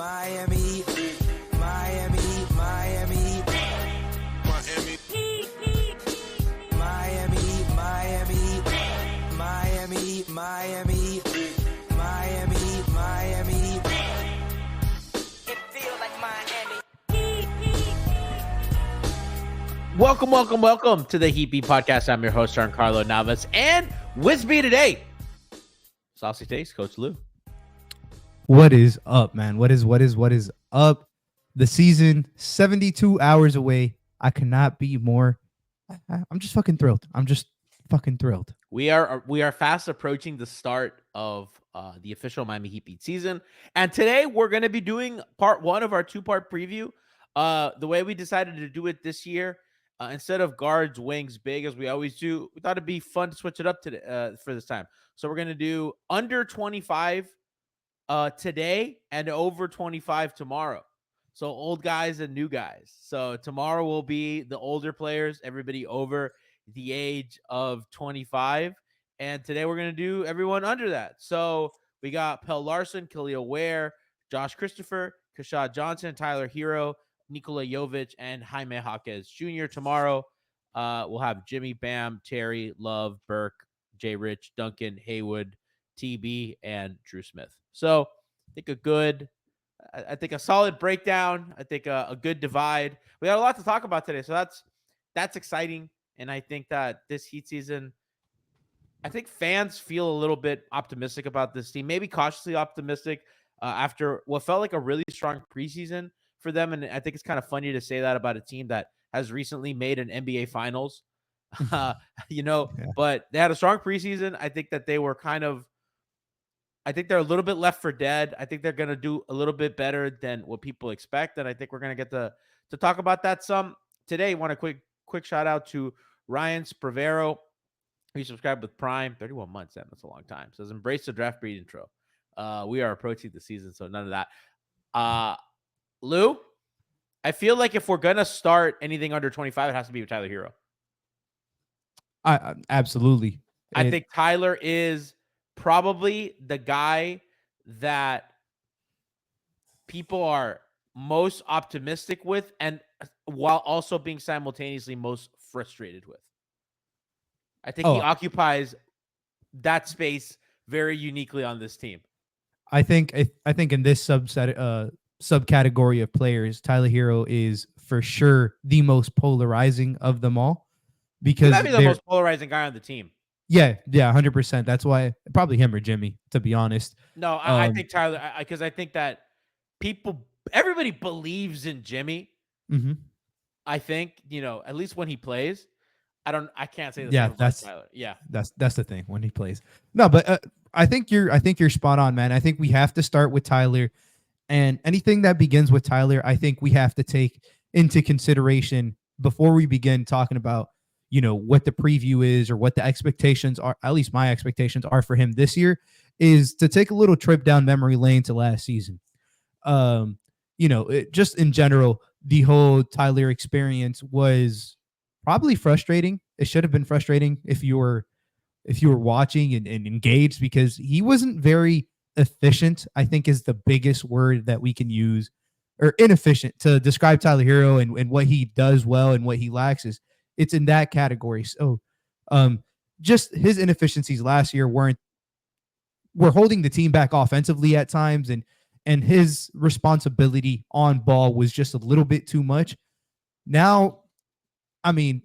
Miami, Miami, Miami, Miami, Miami, Miami, Miami, Miami, Miami, Miami. It feels like Miami. Welcome to the Heat Beat Podcast. I'm your host, Giancarlo Navas, and with me today, Saucy Taste, Coach Lou. What is up, man? What is up? The season, 72 hours away. I cannot be more. I'm just fucking thrilled. We are fast approaching the start of the official Miami Heat Beat season, and today we're going to be doing part one of our two-part preview. The way we decided to do it this year, instead of guards, wings, big as we always do, we thought it'd be fun to switch it up today for this time. So we're going to do under 25 today and over 25 tomorrow. So old guys and new guys. So tomorrow will be the older players, everybody over the age of 25. And today we're going to do everyone under that. So we got Pelle Larsson, Kel'el Ware, Josh Christopher, Kashad Johnson, Tyler Herro, Nikola Jovic, and Jaime Jaquez Jr. Tomorrow we'll have Jimmy, Bam, Terry, Love, Burke, Jay Rich, Duncan, Haywood, TB, and Drew Smith. So I think a solid breakdown. I think a good divide. We got a lot to talk about today, so that's exciting. And I think that this Heat season, I think fans feel a little bit optimistic about this team, maybe cautiously optimistic after what felt like a really strong preseason for them. And I think it's kind of funny to say that about a team that has recently made an NBA Finals, Yeah. But they had a strong preseason. I think that I think they're a little bit left for dead. I think they're going to do a little bit better than what people expect. And I think we're going to get to talk about that some today. Want a quick shout out to Ryan Spravero. He subscribed with Prime, 31 months. That's a long time. Says, embrace the draft breed intro. We are approaching the season, so none of that. Lou, I feel like if we're going to start anything under 25, it has to be with Tyler Herro. Absolutely. I think Tyler is probably the guy that people are most optimistic with, and while also being simultaneously most frustrated with. I think he occupies that space very uniquely on this team. I think in this subcategory of players, Tyler Herro is for sure the most polarizing of them all, because He's the most polarizing guy on the team. Yeah, 100%. That's why probably him or Jimmy, to be honest. No, I think Tyler, because I think that everybody believes in Jimmy. Mm-hmm. I think, at least when he plays. I can't say the same about Tyler. Yeah, that's the thing when he plays. No, but I think you're spot on, man. I think we have to start with Tyler, and anything that begins with Tyler, I think we have to take into consideration before we begin talking about what the preview is or what the expectations are. At least my expectations are for him this year, is to take a little trip down memory lane to last season. Just in general, the whole Tyler experience was probably frustrating. It should have been frustrating if you were watching and engaged, because he wasn't very efficient, I think is the biggest word that we can use, or inefficient, to describe Tyler Herro and what he does well and what he lacks. It's in that category. So just his inefficiencies last year were holding the team back offensively at times, and his responsibility on ball was just a little bit too much. Now, I mean,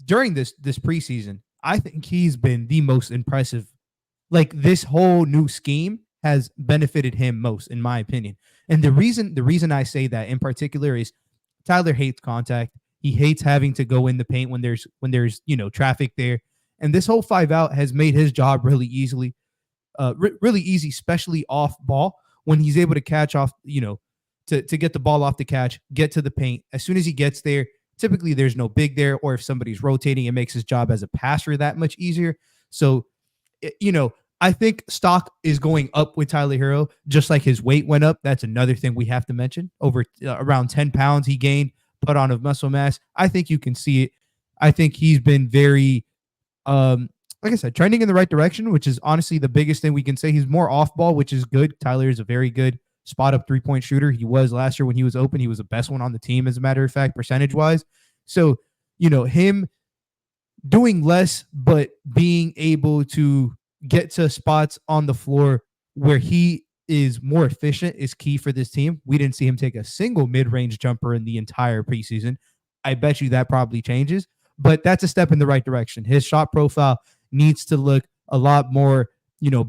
during this preseason, I think he's been the most impressive. Like, this whole new scheme has benefited him most, in my opinion. And the reason I say that in particular is Tyler hates contact. He hates having to go in the paint when there's traffic there. And this whole 5-out has made his job really easy, especially off ball, when he's able to catch off, to get the ball off the catch, get to the paint. As soon as he gets there, typically there's no big there, or if somebody's rotating, it makes his job as a passer that much easier. So, I think stock is going up with Tyler Herro, just like his weight went up. That's another thing we have to mention. Over around 10 pounds he gained, put on of muscle mass. I think you can see it. I think he's been very, like I said, trending in the right direction, which is honestly the biggest thing we can say. He's more off ball, which is good. Tyler is a very good spot up 3-point shooter. He was last year when he was open. He was the best one on the team, as a matter of fact, percentage wise. So, him doing less, but being able to get to spots on the floor where he is more efficient is key for this team. We didn't see him take a single mid-range jumper in the entire preseason. I bet you that probably changes, but that's a step in the right direction. His shot profile needs to look a lot more,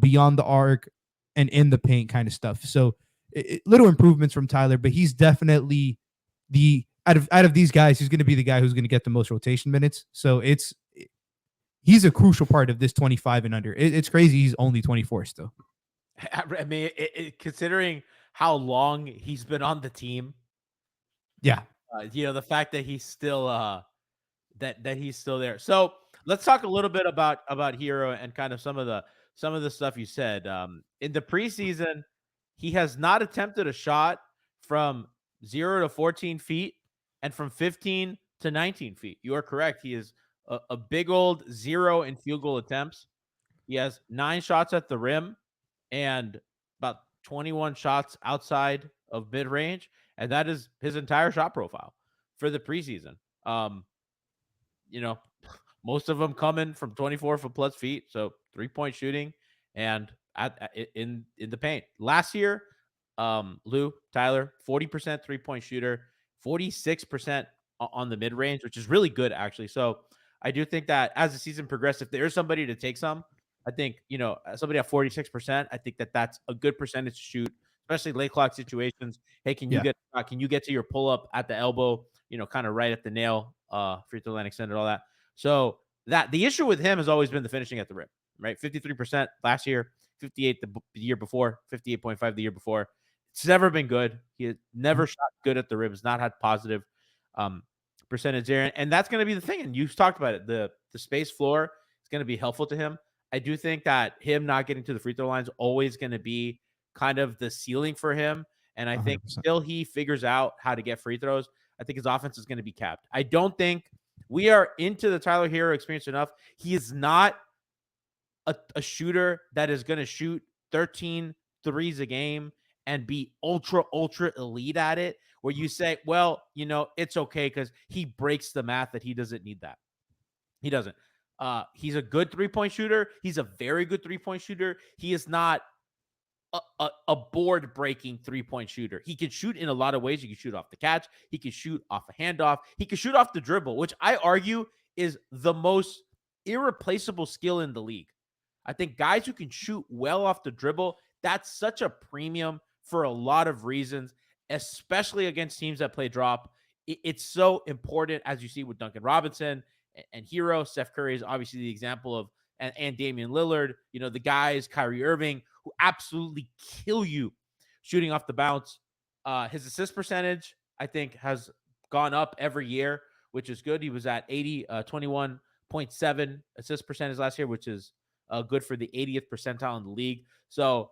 beyond the arc and in the paint kind of stuff. So little improvements from Tyler, but he's definitely out of these guys, he's going to be the guy who's going to get the most rotation minutes. So he's a crucial part of this 25 and under. It's crazy. He's only 24 still. I mean, considering how long he's been on the team. Yeah. The fact that he's still that he's still there. So let's talk a little bit about Herro and kind of some of the stuff you said. In the preseason, he has not attempted a shot from 0 to 14 feet and from 15 to 19 feet. You are correct. He is a big old 0 in field goal attempts. He has 9 shots at the rim and about 21 shots outside of mid-range, and that is his entire shot profile for the preseason. Most of them coming from 24 foot plus feet, so 3-point shooting and in the paint. Last year, Tyler, 40% 3-point shooter, 46% on the mid-range, which is really good actually. So I do think that as the season progresses, if there's somebody to take some, I think, somebody at 46%, I think that's a good percentage to shoot, especially late clock situations. Hey, can you get to your pull up at the elbow, kind of right at the nail, free throw line extended, all that. So that the issue with him has always been the finishing at the rim, right? 53% last year, 58 the year before, 58.5 the year before. It's never been good. He has never shot good at the rim. Has not had positive percentage there. And that's going to be the thing. And you've talked about it. The space floor is going to be helpful to him. I do think that him not getting to the free throw line is always going to be kind of the ceiling for him. And I think 100%. Until he figures out how to get free throws, I think his offense is going to be capped. I don't think we are into the Tyler Herro experience enough. He is not a shooter that is going to shoot 13 threes a game and be ultra elite at it, where you say, well, it's okay because he breaks the math that he doesn't need that. He doesn't. He's a good 3-point shooter. He's a very good 3-point shooter. He is not a board-breaking 3-point shooter. He can shoot in a lot of ways. He can shoot off the catch. He can shoot off a handoff. He can shoot off the dribble, which I argue is the most irreplaceable skill in the league. I think guys who can shoot well off the dribble, that's such a premium for a lot of reasons, especially against teams that play drop. It's so important, as you see with Duncan Robinson and Herro. Steph Curry is obviously the example of, and Damian Lillard, the guys, Kyrie Irving, who absolutely kill you shooting off the bounce. His assist percentage, I think, has gone up every year, which is good. He was at 21.7 assist percentage last year, which is good for the 80th percentile in the league. So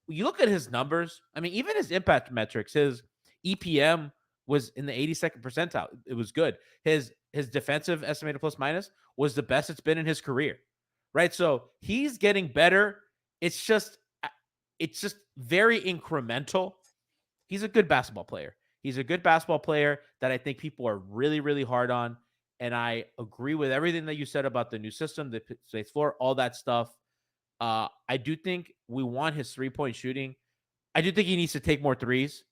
you look at his numbers, I mean, even his impact metrics, his EPM was in the 82nd percentile. It was good. His defensive estimated plus minus was the best it's been in his career, right? So he's getting better. It's just very incremental. He's a good basketball player. He's a good basketball player that I think people are really, really hard on. And I agree with everything that you said about the new system, the space floor, all that stuff. I do think we want his 3-point shooting. I do think he needs to take more threes.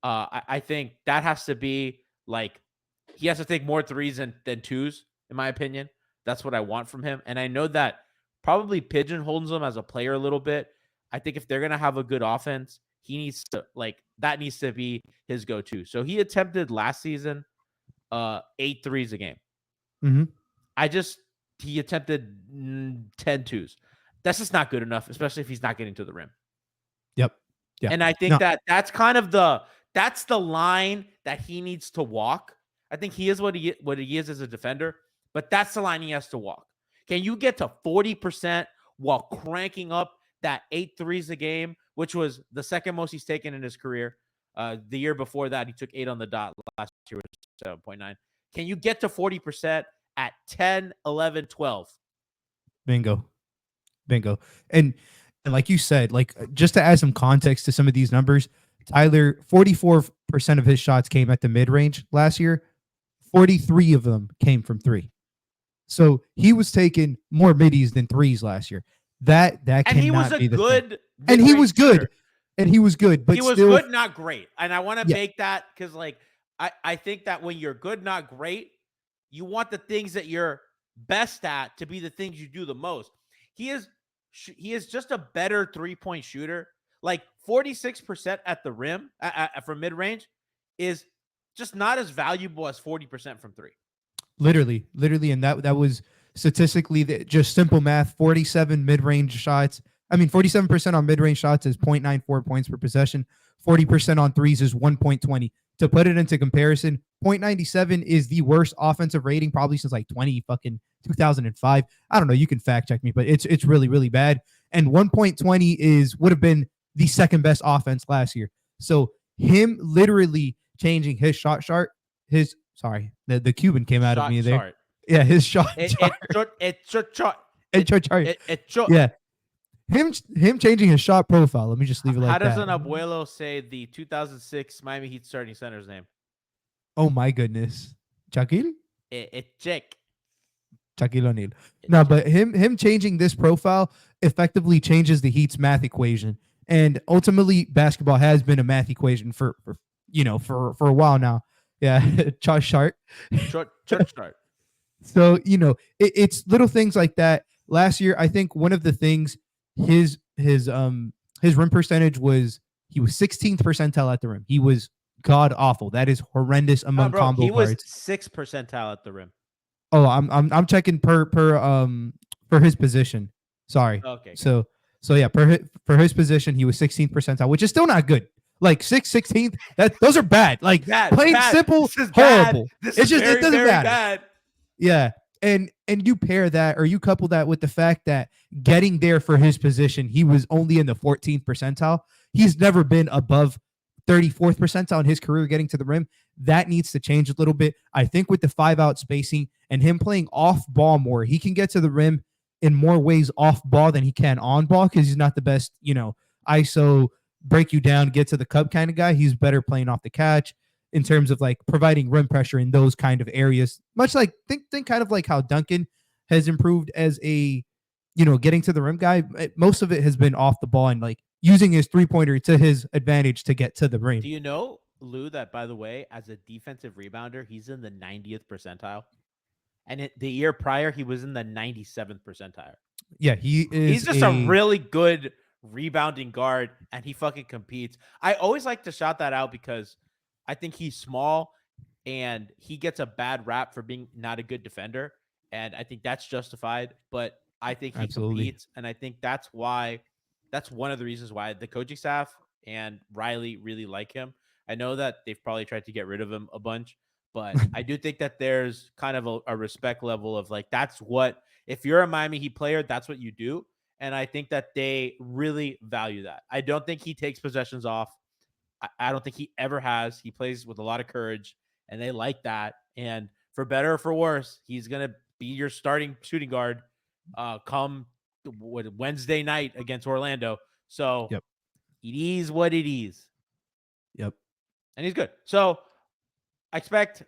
I think that has to be like, he has to take more threes than twos, in my opinion. That's what I want from him. And I know that probably pigeonholes him as a player a little bit. I think if they're going to have a good offense, he needs to, that needs to be his go-to. So he attempted last season 8 threes a game. Mm-hmm. He attempted 10 twos. That's just not good enough, especially if he's not getting to the rim. Yep. Yeah. And I think that's kind of that's the line that he needs to walk. I think he is what he is as a defender, but that's the line he has to walk. Can you get to 40% while cranking up that 8 threes a game, which was the second most he's taken in his career? The year before that, he took 8 on the dot. Last year was 7.9. Can you get to 40% at 10, 11, 12? Bingo. And like you said, just to add some context to some of these numbers, Tyler, 44% of his shots came at the mid-range last year. 43 of them came from three. So he was taking more middies than threes last year. That And cannot he was a be the good thing. And he was good. shooter. And he was good, but he was still good, not great. And I want to Yeah. make that because, like, I think that when you're good, not great, you want the things that you're best at to be the things you do the most. He is just a better 3-point shooter. Like 46% at the rim from mid range is just not as valuable as 40% from three. literally, and that was statistically just simple math. 47 mid-range shots. I mean, 47% on mid-range shots is 0.94 points per possession. 40% on threes is 1.20. To put it into comparison, 0.97 is the worst offensive rating probably since like 2005. I don't know. You can fact check me, but it's really, really bad. And 1.20 would have been the second best offense last year. So him literally changing his shot chart, the Cuban came out of me there. Chart. Yeah, his shot chart. Yeah. Him changing his shot profile. Let me just leave it like that. How does an abuelo say the 2006 Miami Heat starting center's name? Oh my goodness. Shaquille? Check. Shaquille O'Neal. No, but him changing this profile effectively changes the Heat's math equation. And ultimately, basketball has been a math equation for a while now. Yeah, chart chart. So, it's little things like that. Last year, I think one of the things his rim percentage was, he was 16th percentile at the rim. He was god awful. That is horrendous among combo he guards. Was 6th percentile at the rim. Oh, I'm checking per his position. Sorry. Okay. So yeah, for his position, he was 16th percentile, which is still not good. Like 16th, those are bad. Like plain simple, horrible. It's just it doesn't matter. Bad. Yeah. And you pair that, or you couple that with the fact that getting there for his position, he was only in the 14th percentile. He's never been above 34th percentile in his career getting to the rim. That needs to change a little bit. I think with the 5-out spacing and him playing off ball more, he can get to the rim in more ways off ball than he can on ball, because he's not the best, ISO, break you down, get to the cup kind of guy. He's better playing off the catch in terms of like providing rim pressure in those kind of areas. Much like think kind of like how Duncan has improved as a, getting to the rim guy. Most of it has been off the ball and like using his 3-pointer to his advantage to get to the rim. Do you know, Lou, that by the way, as a defensive rebounder, he's in the 90th percentile? And the year prior, he was in the 97th percentile. Yeah, he's just a really good rebounding guard, and he fucking competes. I always like to shout that out because I think he's small and he gets a bad rap for being not a good defender. And I think that's justified, but I think he competes. And I think that's one of the reasons why the coaching staff and Riley really like him. I know that they've probably tried to get rid of him a bunch, but I do think that there's kind of a respect level of like, that's what, if you're a Miami Heat player, that's what you do. And I think that they really value that. I don't think he takes possessions off. I don't think he ever has. He plays with a lot of courage, and they like that. And for better or for worse, he's going to be your starting shooting guard come Wednesday night against Orlando. So It is what it is. Yep. And he's good. So I expect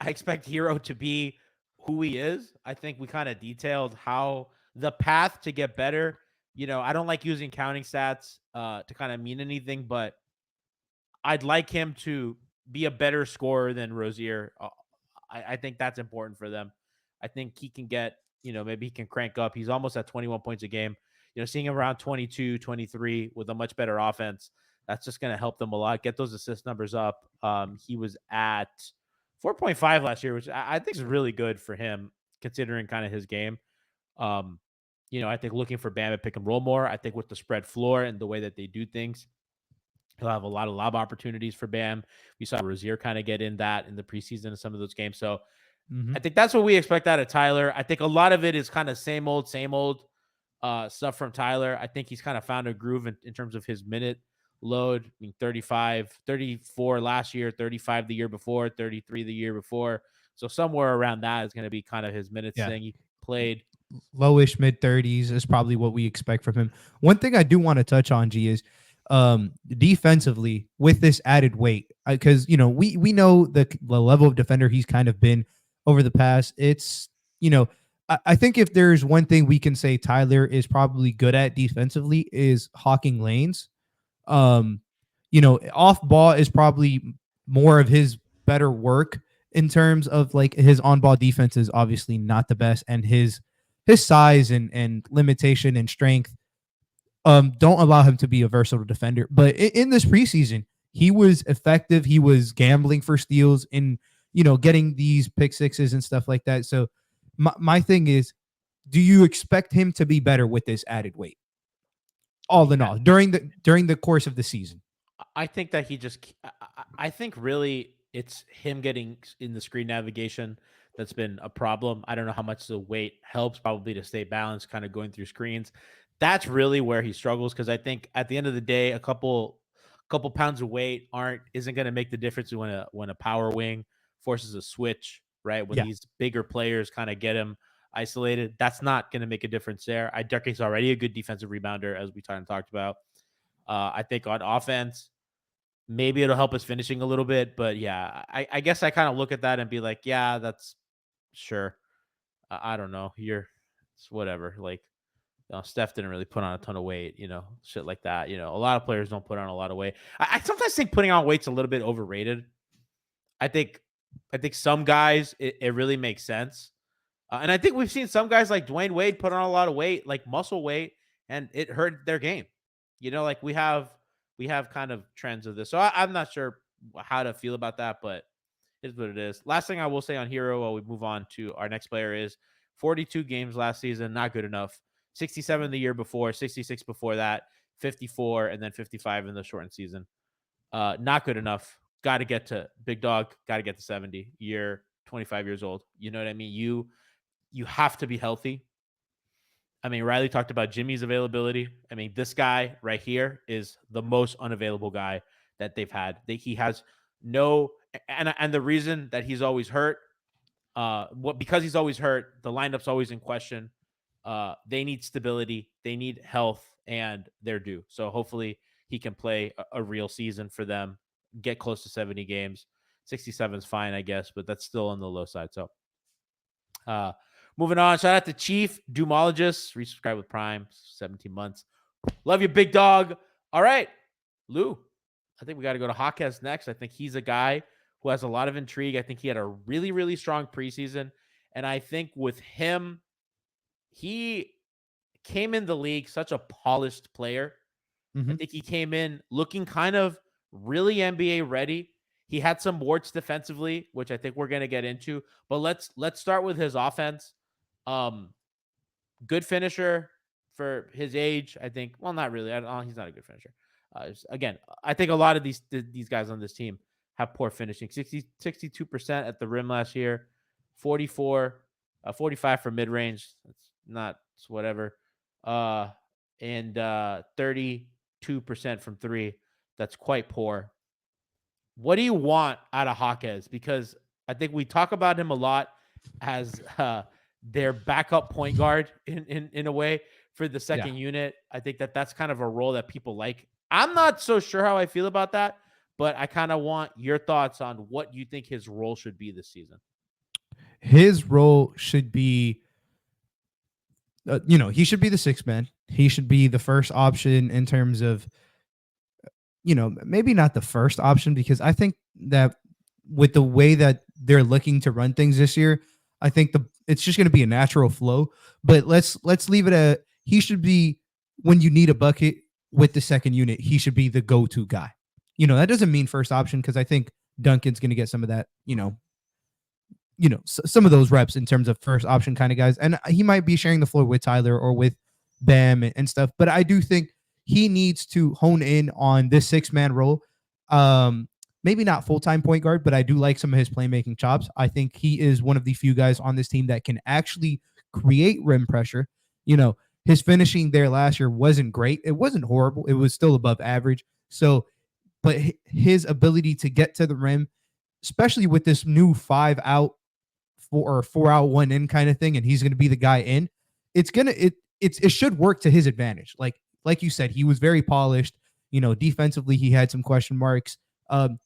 Herro to be who he is. I think we kind of detailed how the path to get better. I don't like using counting stats to kind of mean anything, but I'd like him to be a better scorer than Rozier. I think that's important for them. I think he can get, maybe he can crank up. He's almost at 21 points a game. Seeing him around 22, 23 with a much better offense, that's just going to help them a lot. Get those assist numbers up. He was at 4.5 last year, which I think is really good for him considering kind of his game. I think looking for Bam to pick and roll more. I think with the spread floor and the way that they do things, he'll have a lot of lob opportunities for Bam. We saw Rozier kind of get in that in the preseason in some of those games. So I think that's what we expect out of Tyler. I think a lot of it is kind of same old stuff from Tyler. I think he's kind of found a groove in terms of his minute load. I mean, 35, 34 last year, 35 the year before, 33 the year before. So somewhere around that is going to be kind of his minutes thing. He played lowish mid 30s is probably what we expect from him. One thing I do want to touch on, G, is defensively with this added weight, because we know the level of defender he's kind of been over the past. It's I think if there's one thing we can say Tyler is probably good at defensively is hawking lanes. Um, off ball is probably more of his better work in terms of like his on ball defense is obviously not the best, and his size and limitation and strength don't allow him to be a versatile defender. But in this preseason, he was effective. He was gambling for steals and getting these pick sixes and stuff like that. So my thing is, do you expect him to be better with this added weight? All in all, during the course of the season, I think that I think really it's him getting in the screen navigation that's been a problem. I don't know how much the weight helps, probably to stay balanced, kind of going through screens. That's really where he struggles, because I think at the end of the day, a couple pounds of weight isn't going to make the difference when a power wing forces a switch, right? When these bigger players kind of get him isolated, that's not going to make a difference there. Ducky's already a good defensive rebounder, as we kind of talked about. I think on offense, maybe it'll help us finishing a little bit, but yeah, I guess I kind of look at that and be like, yeah, that's sure. I don't know. It's whatever. Like, Steph didn't really put on a ton of weight, shit like that. A lot of players don't put on a lot of weight. I sometimes think putting on weight's a little bit overrated. I think some guys, it really makes sense. And I think we've seen some guys like Dwayne Wade put on a lot of weight, like muscle weight, and it hurt their game. Like we have kind of trends of this. So I'm not sure how to feel about that, but it is what it is. Last thing I will say on Herro while we move on to our next player is 42 games last season, not good enough. 67 the year before, 66 before that, 54, and then 55 in the shortened season. Not good enough. Got to get to big dog. Got to get to 70. You're 25 years old. You know what I mean? You have to be healthy. I mean, Riley talked about Jimmy's availability. I mean, this guy right here is the most unavailable guy that they've had. He has no, and the reason that he's always hurt, because he's always hurt, the lineup's always in question. They need stability, they need health, and they're due. So hopefully he can play a real season for them, get close to 70 games. 67 is fine, I guess, but that's still on the low side. So, moving on. Shout out to Chief Dumologist. Resubscribe with Prime. 17 months. Love you, big dog. All right, Lou. I think we got to go to Jaquez next. I think he's a guy who has a lot of intrigue. I think he had a really, really strong preseason. And I think with him, he came in the league such a polished player. I think he came in looking kind of really NBA ready. He had some warts defensively, which I think we're going to get into. But let's start with his offense. Good finisher for his age, I think. Well, not really. He's not a good finisher. Again, I think a lot of these guys on this team have poor finishing. 62% at the rim last year, 45 for mid-range. It's whatever. And 32% from three. That's quite poor. What do you want out of Jaquez? Because I think we talk about him a lot as their backup point guard in a way for the second unit. I think that's kind of a role that people like. I'm not so sure how I feel about that, but I kind of want your thoughts on what you think his role should be this season. His role should be, he should be the sixth man. He should be the first option in terms of, maybe not the first option, because I think that with the way that they're looking to run things this year, I think it's just going to be a natural flow. But let's leave it at, he should be, when you need a bucket with the second unit, he should be the go-to guy. That doesn't mean first option, because I think Duncan's going to get some of that, some of those reps in terms of first option kind of guys. And he might be sharing the floor with Tyler or with Bam and stuff. But I do think he needs to hone in on this 6-man role. Maybe not full-time point guard, but I do like some of his playmaking chops. I think he is one of the few guys on this team that can actually create rim pressure. His finishing there last year wasn't great. It wasn't horrible. It was still above average. So, but his ability to get to the rim, especially with this new 5-out or 4-out 1-in kind of thing, and he's going to be the guy in, it should work to his advantage. Like you said, he was very polished. Defensively, he had some question marks.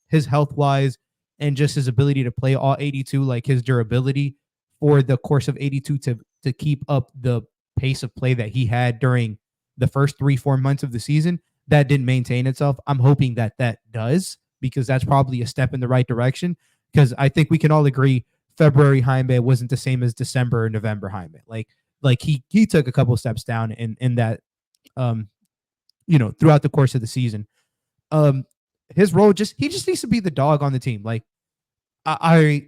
His health wise and just his ability to play all 82, like his durability for the course of 82 to keep up the pace of play that he had during the first 3-4 months of the season, that didn't maintain itself. I'm hoping that does, because that's probably a step in the right direction. Because I think we can all agree February Jaime wasn't the same as December or November Jaime. Like he took a couple steps down in that throughout the course of the season. His role he just needs to be the dog on the team. Like I've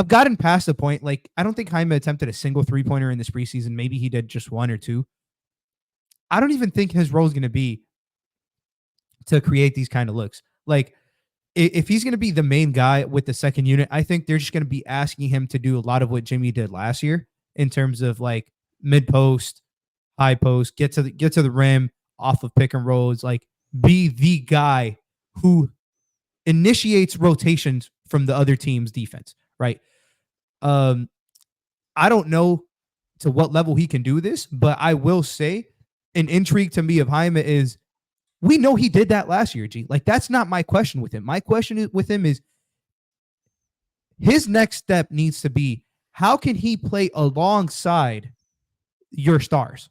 gotten past the point. Like, I don't think Jaime attempted a single 3-pointer in this preseason. Maybe he did just 1 or 2. I don't even think his role is going to be to create these kind of looks. Like, if he's going to be the main guy with the second unit, I think they're just going to be asking him to do a lot of what Jimmy did last year in terms of like mid post, high post, get to the rim off of pick and rolls, like be the guy who initiates rotations from the other team's defense, right? I don't know to what level he can do this, but I will say an intrigue to me of Jaime is we know he did that last year, G. Like, that's not my question with him. My question with him is his next step needs to be, how can he play alongside your stars?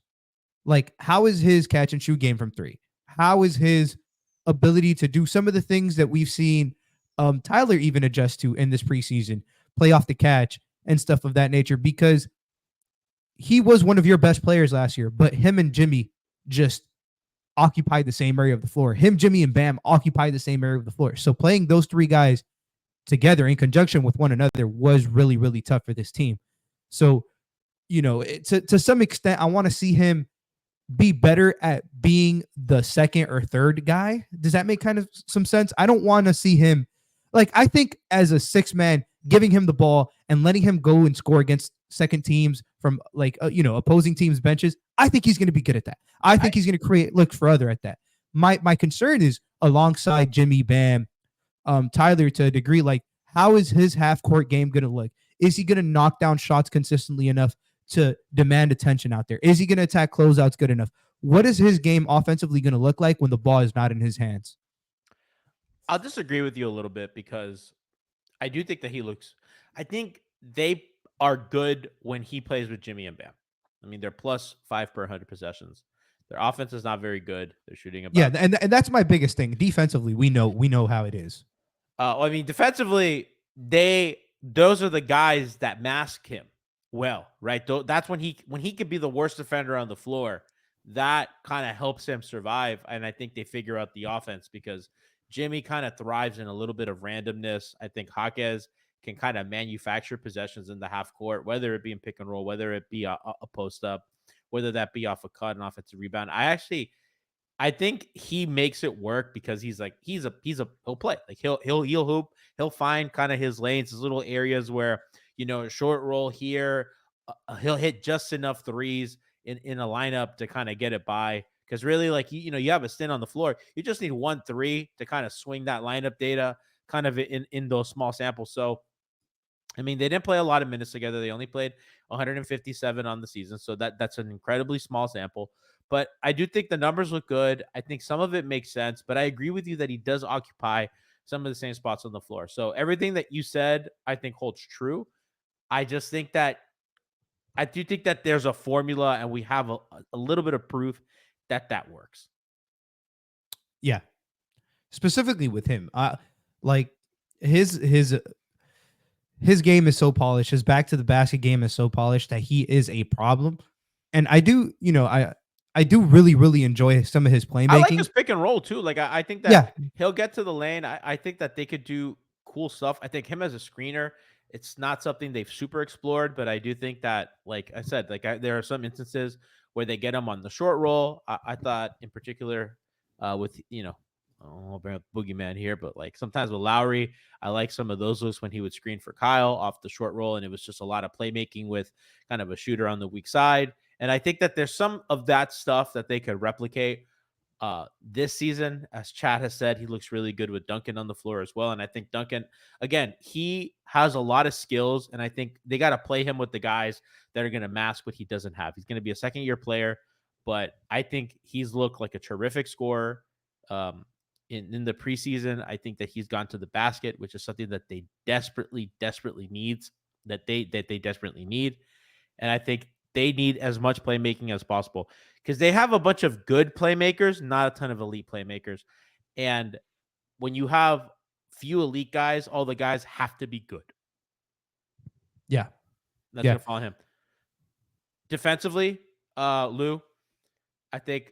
Like, how is his catch and shoot game from 3? How is his ability to do some of the things that we've seen Tyler even adjust to in this preseason, play off the catch and stuff of that nature? Because he was one of your best players last year, but him and Jimmy just occupied the same area of the floor. Him, Jimmy, and Bam occupied the same area of the floor. So playing those 3 guys together in conjunction with one another was really, really tough for this team. So, to some extent, I want to see him be better at being the second or third guy. Does that make kind of some sense? I don't want to see him, like, I think as a 6-man, giving him the ball and letting him go and score against second teams from opposing teams' benches, I think he's going to be good at that. I think he's going to create looks for other at that. My concern is alongside Jimmy, Bam, Tyler, to a degree, like, how is his half court game going to look? Is he going to knock down shots consistently enough to demand attention out there? Is he going to attack closeouts good enough? What is his game offensively going to look like when the ball is not in his hands? I'll disagree with you a little bit, because I do think that I think they are good when he plays with Jimmy and Bam. I mean, they're +5 per 100 possessions. Their offense is not very good. They're shooting about. Yeah, and that's my biggest thing. Defensively, we know how it is. I mean, defensively, those are the guys that mask him well, right? That's when he could be the worst defender on the floor. That kind of helps him survive, and I think they figure out the offense, because Jimmy kind of thrives in a little bit of randomness. I think Jaquez can kind of manufacture possessions in the half court, whether it be in pick and roll, whether it be a post up, whether that be off a cut, an offensive rebound. I think he makes it work, because he'll play. Like, he'll hoop, he'll find kind of his lanes, his little areas where, short roll here, he'll hit just enough threes in a lineup to kind of get it by. Because really, like, you have a stint on the floor, you just need 1 3 to kind of swing that lineup data kind of in those small samples. So, I mean, they didn't play a lot of minutes together. They only played 157 on the season. So that's an incredibly small sample. But I do think the numbers look good. I think some of it makes sense. But I agree with you that he does occupy some of the same spots on the floor. So everything that you said, I think, holds true. I do think that there's a formula, and we have a little bit of proof that works. Yeah. Specifically with him. Like, his game is so polished. His back to the basket game is so polished that he is a problem. And I do, I do really, really enjoy some of his playmaking. I like his pick and roll too. Like, I think that he'll get to the lane. I think that they could do cool stuff. I think him as a screener, it's not something they've super explored, but I do think that, like I said, there are some instances where they get him on the short roll. I thought in particular with, I don't know about Boogeyman here, but like sometimes with Lowry, I like some of those looks when he would screen for Kyle off the short roll, and it was just a lot of playmaking with kind of a shooter on the weak side. And I think that there's some of that stuff that they could replicate this season. As Chad has said, he looks really good with Duncan on the floor as well. And I think Duncan, again, he has a lot of skills, and I think they got to play him with the guys that are going to mask what he doesn't have. He's going to be a second-year player, but I think he's looked like a terrific scorer. in the preseason. I think that he's gone to the basket, which is something that they desperately needs, that they desperately need. And I think they need as much playmaking as possible because they have a bunch of good playmakers, not a ton of elite playmakers. And when you have few elite guys, all the guys have to be good. Yeah. That's going to follow him. Defensively, Lou, I think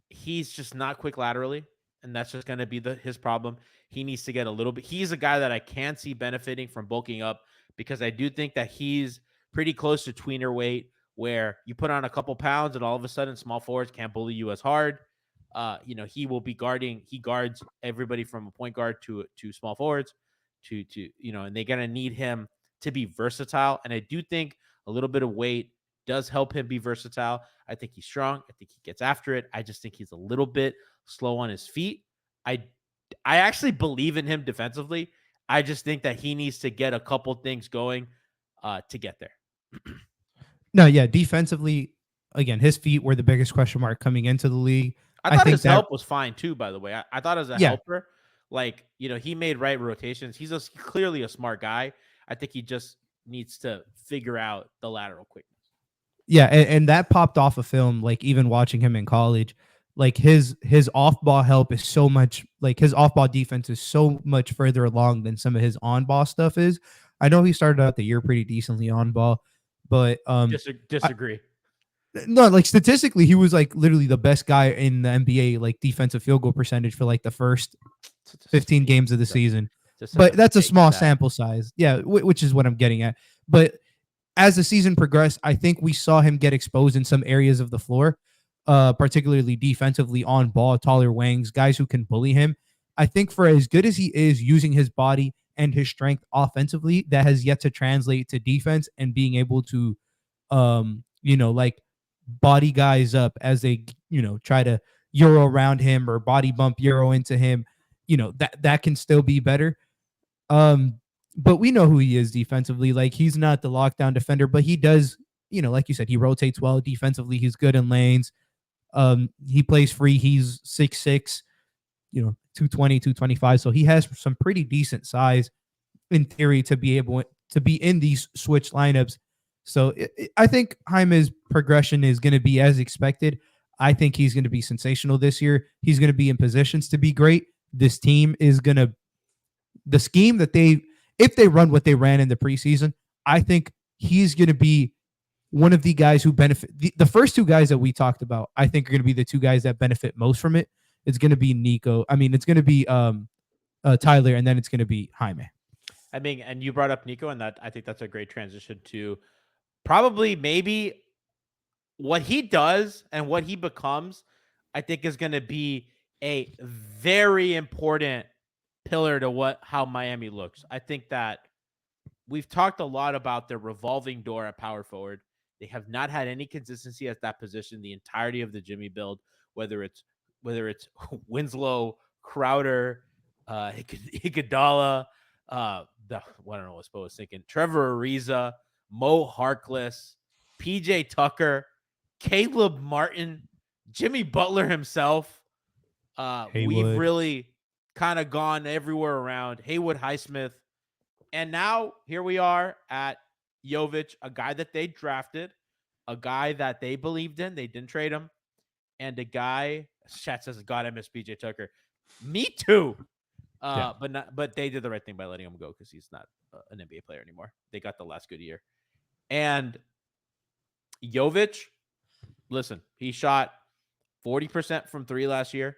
he's just not quick laterally, and that's just going to be his problem. He needs to get a little bit. He's a guy that I can see benefiting from bulking up because I do think that he's pretty close to tweener weight, where you put on a couple pounds and all of a sudden small forwards can't bully you as hard. He will be he guards everybody from a point guard to small forwards and they're going to need him to be versatile. And I do think a little bit of weight does help him be versatile. I think he's strong. I think he gets after it. I just think he's a little bit slow on his feet. I actually believe in him defensively. I just think that he needs to get a couple things going to get there. No, yeah, defensively, again, his feet were the biggest question mark coming into the league. I thought his help was fine too, by the way. I thought as a helper, he made right rotations. He's clearly a smart guy. I think he just needs to figure out the lateral quickness. Yeah, and that popped off a film, like even watching him in college, like his off-ball help is so much, like his off-ball defense is so much further along than some of his on-ball stuff is. I know he started out the year pretty decently on-ball, but disagree. No, like statistically, he was like literally the best guy in the NBA, like defensive field goal percentage for like the first 15 games of the season. But that's a small sample size. Yeah, which is what I'm getting at. But as the season progressed, I think we saw him get exposed in some areas of the floor, particularly defensively on ball, taller wings, guys who can bully him. I think for as good as he is using his body and his strength offensively, that has yet to translate to defense and being able to, like body guys up as they, try to Euro around him or body bump Euro into him. That can still be better. But we know who he is defensively. Like he's not the lockdown defender, but he does, like you said, he rotates well defensively. He's good in lanes. He plays free. He's 6'6", 220, 225. So he has some pretty decent size in theory to be able to be in these switch lineups. So I think Jaime's progression is going to be as expected. I think he's going to be sensational this year. He's going to be in positions to be great. This team is going to, the scheme that if they run what they ran in the preseason, I think he's going to be one of the guys who benefit. The first two guys that we talked about, I think are going to be the two guys that benefit most from it. It's going to be Niko. I mean, it's going to be Tyler, and then it's going to be Jaime. I mean, and you brought up Niko, and that I think that's a great transition to probably maybe what he does and what he becomes. I think is going to be a very important pillar to how Miami looks. I think that we've talked a lot about their revolving door at power forward. They have not had any consistency at that position the entirety of the Jimmy build, whether it's Winslow, Crowder, Iguodala, I don't know what I was thinking, Trevor Ariza, Mo Harkless, PJ Tucker, Caleb Martin, Jimmy Butler himself. We've really kind of gone everywhere around. Haywood Highsmith. And now here we are at Jovic, a guy that they drafted, a guy that they believed in. They didn't trade him. And a guy, chat says, God, I miss PJ Tucker. Me too. But they did the right thing by letting him go because he's not an NBA player anymore. They got the last good year. And Jovic, listen, he shot 40% from three last year.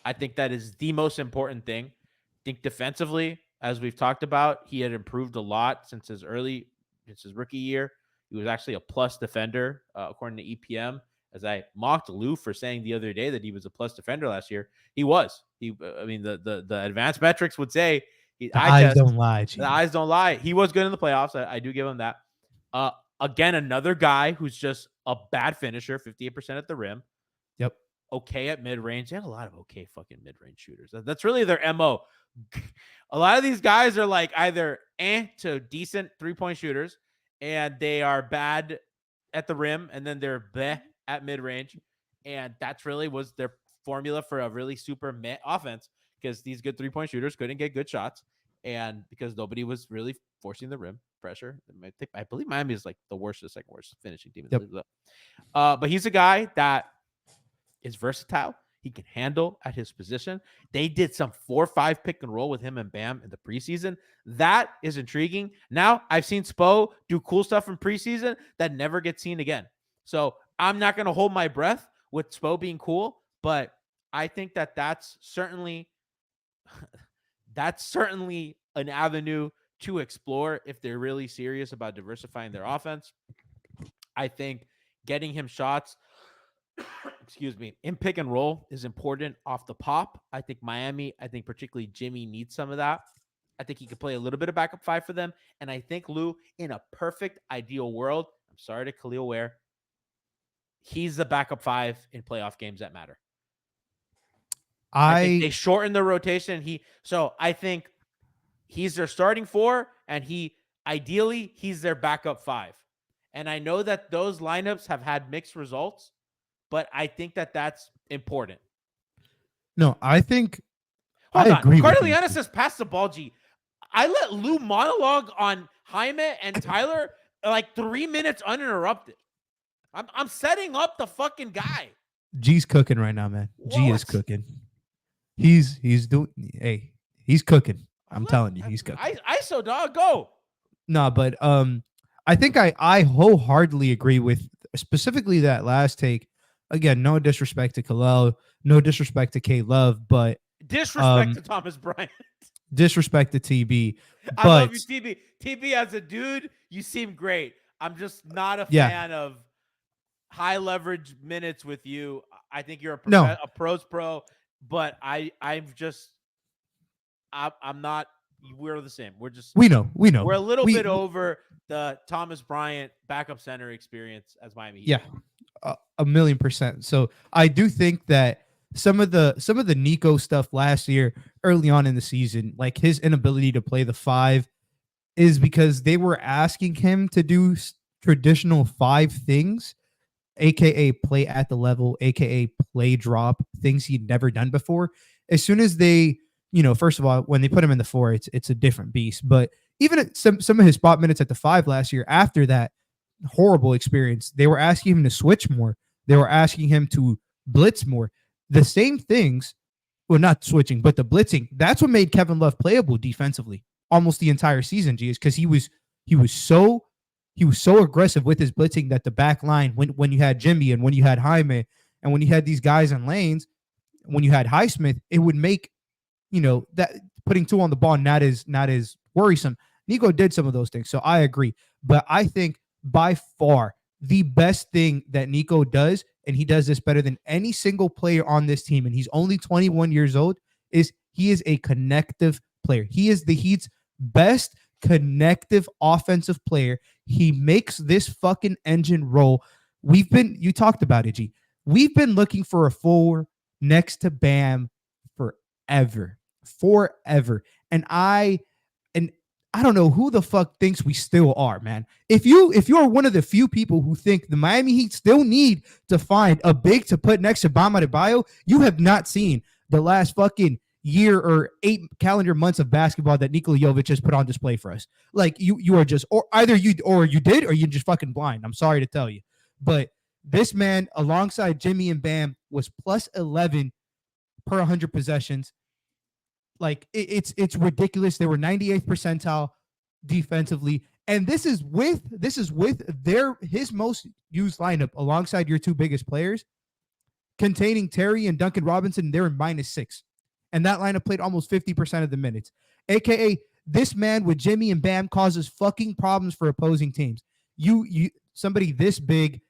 I think that is the most important thing. I think defensively, as we've talked about, he had improved a lot since his rookie year. He was actually a plus defender, according to EPM. As I mocked Lou for saying the other day that he was a plus defender last year, he was. The advanced metrics would say the eyes don't lie. The eyes don't lie. He was good in the playoffs. I do give him that. Again, another guy who's just a bad finisher, 58% at the rim. Yep. Okay at mid-range. They have a lot of okay fucking mid-range shooters. That's really their MO. A lot of these guys are like either to decent three-point shooters, and they are bad at the rim, and then they're bleh at mid-range. And that's really was their formula for a really super meh offense because these good 3-point shooters couldn't get good shots, and because nobody was really forcing the rim pressure. I believe Miami is like the worst or second worst finishing team in the league. But he's a guy that is versatile. He can handle at his position. They did some 4-5 pick and roll with him and Bam in the preseason. That is intriguing. Now, I've seen Spo do cool stuff in preseason that never gets seen again. So I'm not going to hold my breath with Spo being cool, but I think that that's certainly an avenue to explore if they're really serious about diversifying their offense. I think getting him shots in pick and roll is important off the pop. I think Miami, particularly Jimmy, needs some of that. I think he could play a little bit of backup 5 for them. And I think Lou, in a perfect ideal world, I'm sorry to Kel'el Ware, he's the backup 5 in playoff games that matter. I think they shorten the rotation. So I think he's their starting 4, and he's their backup 5. And I know that those lineups have had mixed results, but I think that that's important. No, I think I agree. Cartaliana says, pass the ball, G. I let Lou monologue on Jaime and Tyler like 3 minutes uninterrupted. I'm setting up the fucking guy. G's cooking right now, man. G is cooking. He's cooking. I'm telling you, he's cooking. ISO, dog, go. No, but I think I wholeheartedly agree with specifically that last take. Again, no disrespect to Kel'el, no disrespect to K-Love, but disrespect to Thomas Bryant. Disrespect to TB. I love you, TB. TB, as a dude, you seem great. I'm just not a fan of high leverage minutes with you. I think you're a pro's pro, but I'm not. We're the same. We know. We're a little bit over the Thomas Bryant backup center experience as Miami Heat. Yeah, 1,000,000%. So I do think that some of the Niko stuff last year, early on in the season, like his inability to play the 5, is because they were asking him to do traditional 5 things, aka play at the level, aka play drop, things he'd never done before. As soon as they, first of all, when they put him in the 4, it's a different beast. But even at some of his spot minutes at the 5 last year, after that horrible experience, they were asking him to switch more. They were asking him to blitz more. The same things, well, not switching, but the blitzing. That's what made Kevin Love playable defensively almost the entire season, G, is because he was so aggressive with his blitzing that the back line, when you had Jimmy and when you had Jaime and when you had these guys in lanes, when you had Highsmith, it would make that putting 2 on the ball not as worrisome. Niko did some of those things, so I agree. But I think by far the best thing that Niko does, and he does this better than any single player on this team, and he's only 21 years old, is he is a connective player. He is the Heat's best connective offensive player. He makes this fucking engine roll. You talked about it, G. We've been looking for a 4 next to Bam forever. And I don't know who the fuck thinks we still are, man. If you're one of the few people who think the Miami Heat still need to find a big to put next to Bam Adebayo, you have not seen the last fucking year or 8 calendar months of basketball that Nikola Jovic has put on display for us. Like you are just, or either you did or you're just fucking blind. I'm sorry to tell you, but this man alongside Jimmy and Bam was plus 11 per 100 possessions. Like it's ridiculous. They were 98th percentile defensively, and this is with his most used lineup alongside your 2 biggest players, containing Terry and Duncan Robinson. They're in -6, and that lineup played almost 50% of the minutes. AKA, this man with Jimmy and Bam causes fucking problems for opposing teams. You somebody this big,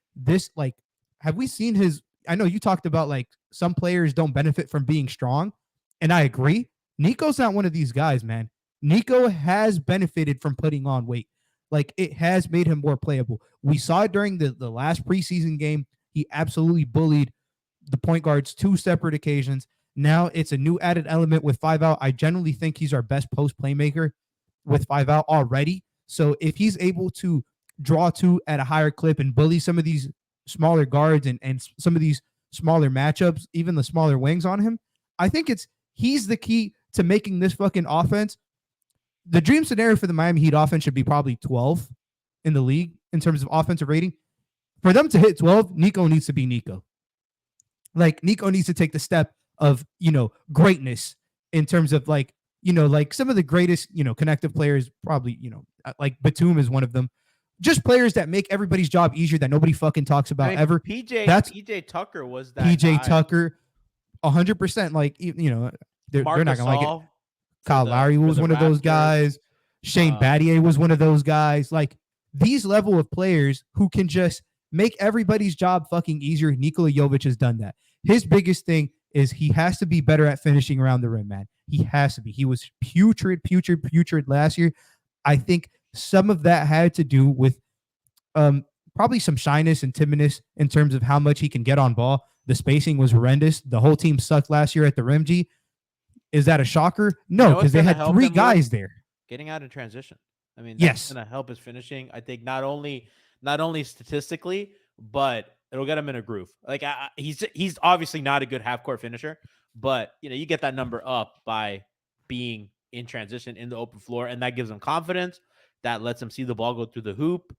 have we seen his? I know you talked about like some players don't benefit from being strong, and I agree. Niko's not one of these guys, man. Niko has benefited from putting on weight. Like, it has made him more playable. We saw it during the last preseason game. He absolutely bullied the point guards 2 separate occasions. Now it's a new added element with 5 out. I generally think he's our best post playmaker with 5 out already. So if he's able to draw 2 at a higher clip and bully some of these smaller guards and some of these smaller matchups, even the smaller wings on him. I think he's the key to making this fucking offense. The dream scenario for the Miami Heat offense should be probably 12 in the league in terms of offensive rating. For them to hit 12, Niko needs to be Niko. Like Niko needs to take the step of, greatness in terms of like some of the greatest, connective players, probably, like Batum is one of them. Just players that make everybody's job easier that nobody fucking talks about ever. PJ Tucker was that PJ guy. Tucker, 100%. Like, they're not going to like it. Kyle Lowry was one of those guys. Shane Battier was one of those guys. Like, these level of players who can just make everybody's job fucking easier. Nikola Jovic has done that. His biggest thing is he has to be better at finishing around the rim, man. He has to be. He was putrid last year. I think some of that had to do with probably some shyness and timidness in terms of how much he can get on ball. The spacing was horrendous. The whole team sucked last year at the rim, G. Is that a shocker? No, because they had 3 guys there. Getting out in transition. I mean, that's going to help his finishing. I think not only statistically, but it'll get him in a groove. Like he's obviously not a good half-court finisher, but you get that number up by being in transition in the open floor, and that gives him confidence. That lets him see the ball go through the hoop. I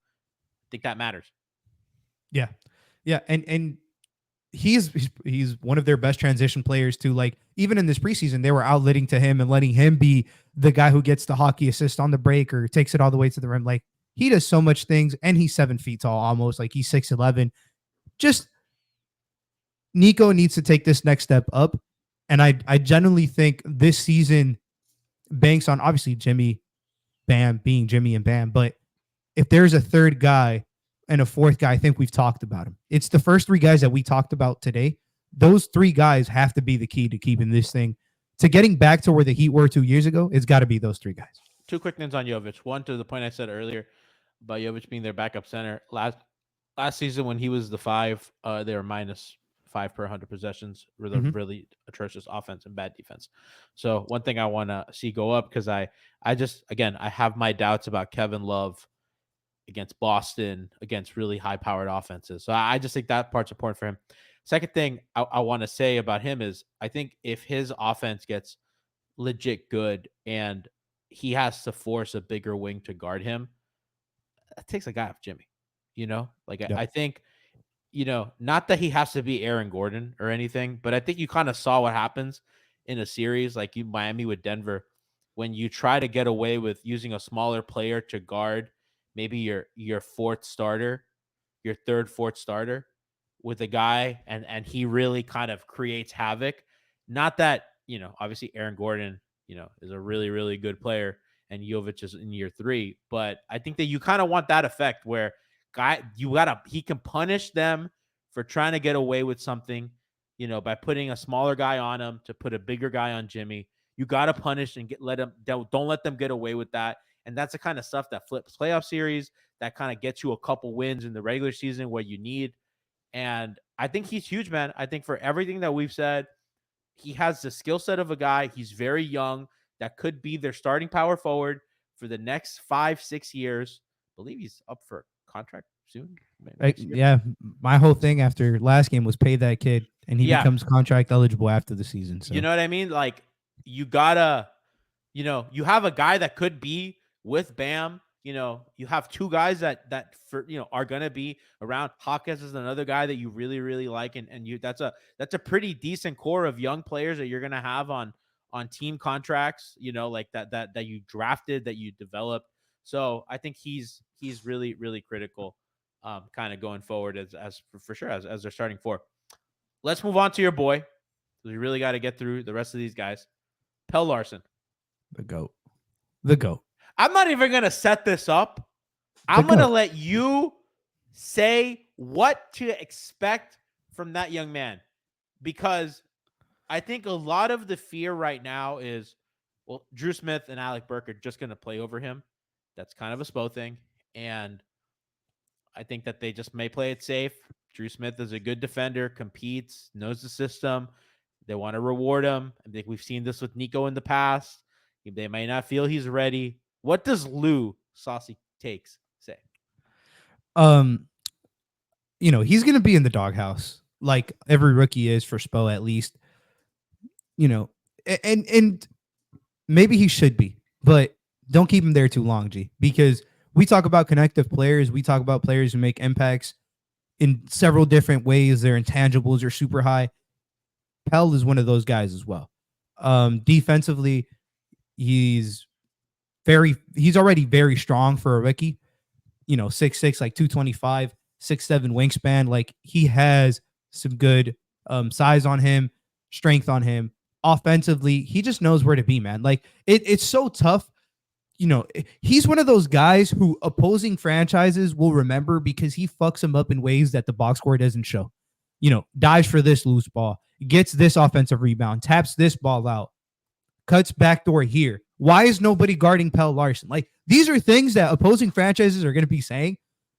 think that matters. Yeah, and he's one of their best transition players too. Like even in this preseason, they were outletting to him and letting him be the guy who gets the hockey assist on the break or takes it all the way to the rim. Like he does so much things, and he's 7 feet tall almost. Like he's 6'11". Just Niko needs to take this next step up, and I genuinely think this season banks on obviously Jimmy, Bam being Jimmy and Bam, but if there's a third guy and a fourth guy, I think we've talked about him. It's the first 3 guys that we talked about today. Those 3 guys have to be the key to keeping this thing, to getting back to where the Heat were 2 years ago. It's got to be those 3 guys. 2 quick things on Jovic. One, to the point I said earlier about Jovic being their backup center. Last season when he was the 5, they were -5 per 100 possessions. Really atrocious offense and bad defense. So one thing I want to see go up, because I have my doubts about Kevin Love against Boston, against really high-powered offenses. So I just think that part's important for him. Second thing I want to say about him is I think if his offense gets legit good and he has to force a bigger wing to guard him, that takes a guy off Jimmy. I think, not that he has to be Aaron Gordon or anything, but I think you kind of saw what happens in a series like Miami with Denver when you try to get away with using a smaller player to guard maybe your fourth starter, your third, fourth starter with a guy, and he really kind of creates havoc. Not that, obviously Aaron Gordon, is a really, really good player and Jovic is in year 3, but I think that you kind of want that effect where he can punish them for trying to get away with something, by putting a smaller guy on him to put a bigger guy on Jimmy. You got to punish and don't let them get away with that. And that's the kind of stuff that flips playoff series, that kind of gets you a couple wins in the regular season where you need. And I think he's huge, man. I think for everything that we've said, he has the skill set of a guy. He's very young. That could be their starting power forward for the next 5-6 years. I believe he's up for contract soon. Yeah, my whole thing after last game was pay that kid, and he becomes contract eligible after the season. So you know what I mean? Like you gotta, you have a guy that could be with Bam. You have 2 guys that are gonna be around. Jaquez is another guy that you really, really like, and that's a pretty decent core of young players that you're gonna have on team contracts. Like that you drafted, that you developed. So I think he's really, really critical, kind of going forward as for sure as their starting 4. Let's move on to your boy. We really got to get through the rest of these guys. Pelle Larsson, the GOAT. I'm not even gonna set this up. I'm gonna let you say what to expect from that young man, because I think a lot of the fear right now is, well, Drew Smith and Alec Burke are just gonna play over him. That's kind of a Spo thing. And I think that they just may play it safe. Drew Smith is a good defender, competes, knows the system. They want to reward him. I think we've seen this with Niko in the past. They may not feel he's ready. What does Lou Saucy Takes say? He's going to be in the doghouse. like every rookie is for Spo, at least, you know, and maybe he should be, but don't keep him there too long, G, because we talk about connective players. We talk about players who make impacts in several different ways. Their intangibles are super high. Pelle is one of those guys as well. Defensively, he's already very strong for a rookie. 6'6", like 225, 6'7" wingspan. Like, he has some good size on him, strength on him. Offensively, he just knows where to be, man. Like, it's so tough. He's one of those guys who opposing franchises will remember because he fucks them up in ways that the box score doesn't show. Dives for this loose ball, gets this offensive rebound, taps this ball out, cuts backdoor here. Why is nobody guarding Pelle Larsson? Like, these are things that opposing franchises are going to be saying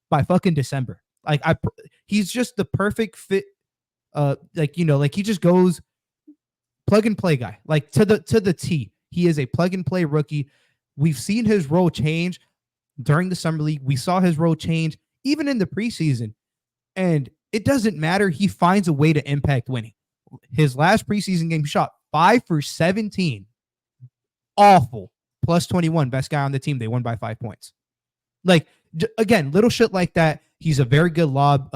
by fucking December. Like, he's just the perfect fit. He just goes plug and play guy, like to the T. He is a plug and play rookie. We've seen his role change during the summer league. We saw his role change even in the preseason, and it doesn't matter. He finds a way to impact winning. His last preseason game, he shot 5 for 17. Awful. Plus 21, best guy on the team. They won by 5 points. Like, again, little shit like that. He's a very good lob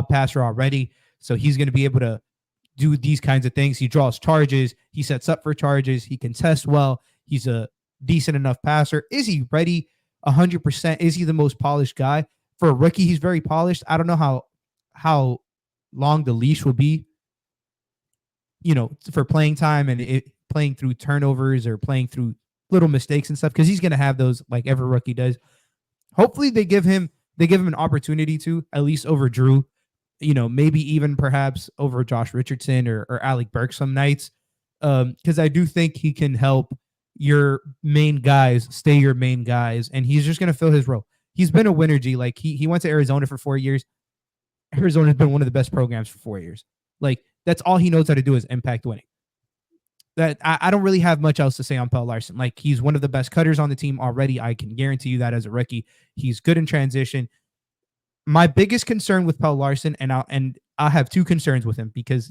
passer already, so he's going to be able to do these kinds of things. He draws charges. He sets up for charges. He can test well. He's a decent enough passer. Is he ready 100%? Is he the most polished guy? For a rookie, he's very polished. I don't know how long the leash will be, for playing time and playing through turnovers or playing through little mistakes and stuff, because he's going to have those like every rookie does. Hopefully they give him an opportunity to, at least over Drew, maybe even perhaps over Josh Richardson or Alec Burks some nights, because I do think he can help your main guys stay your main guys, and he's just going to fill his role. He's been a winner, G. Like, he went to Arizona for 4 years. Arizona's been one of the best programs for 4 years. Like, that's all he knows how to do is impact winning. That I don't really have much else to say on Pelle Larsson. Like, he's one of the best cutters on the team already. I can guarantee you that as a rookie. He's good in transition. My biggest concern with Pelle Larsson, and I have two concerns with him, because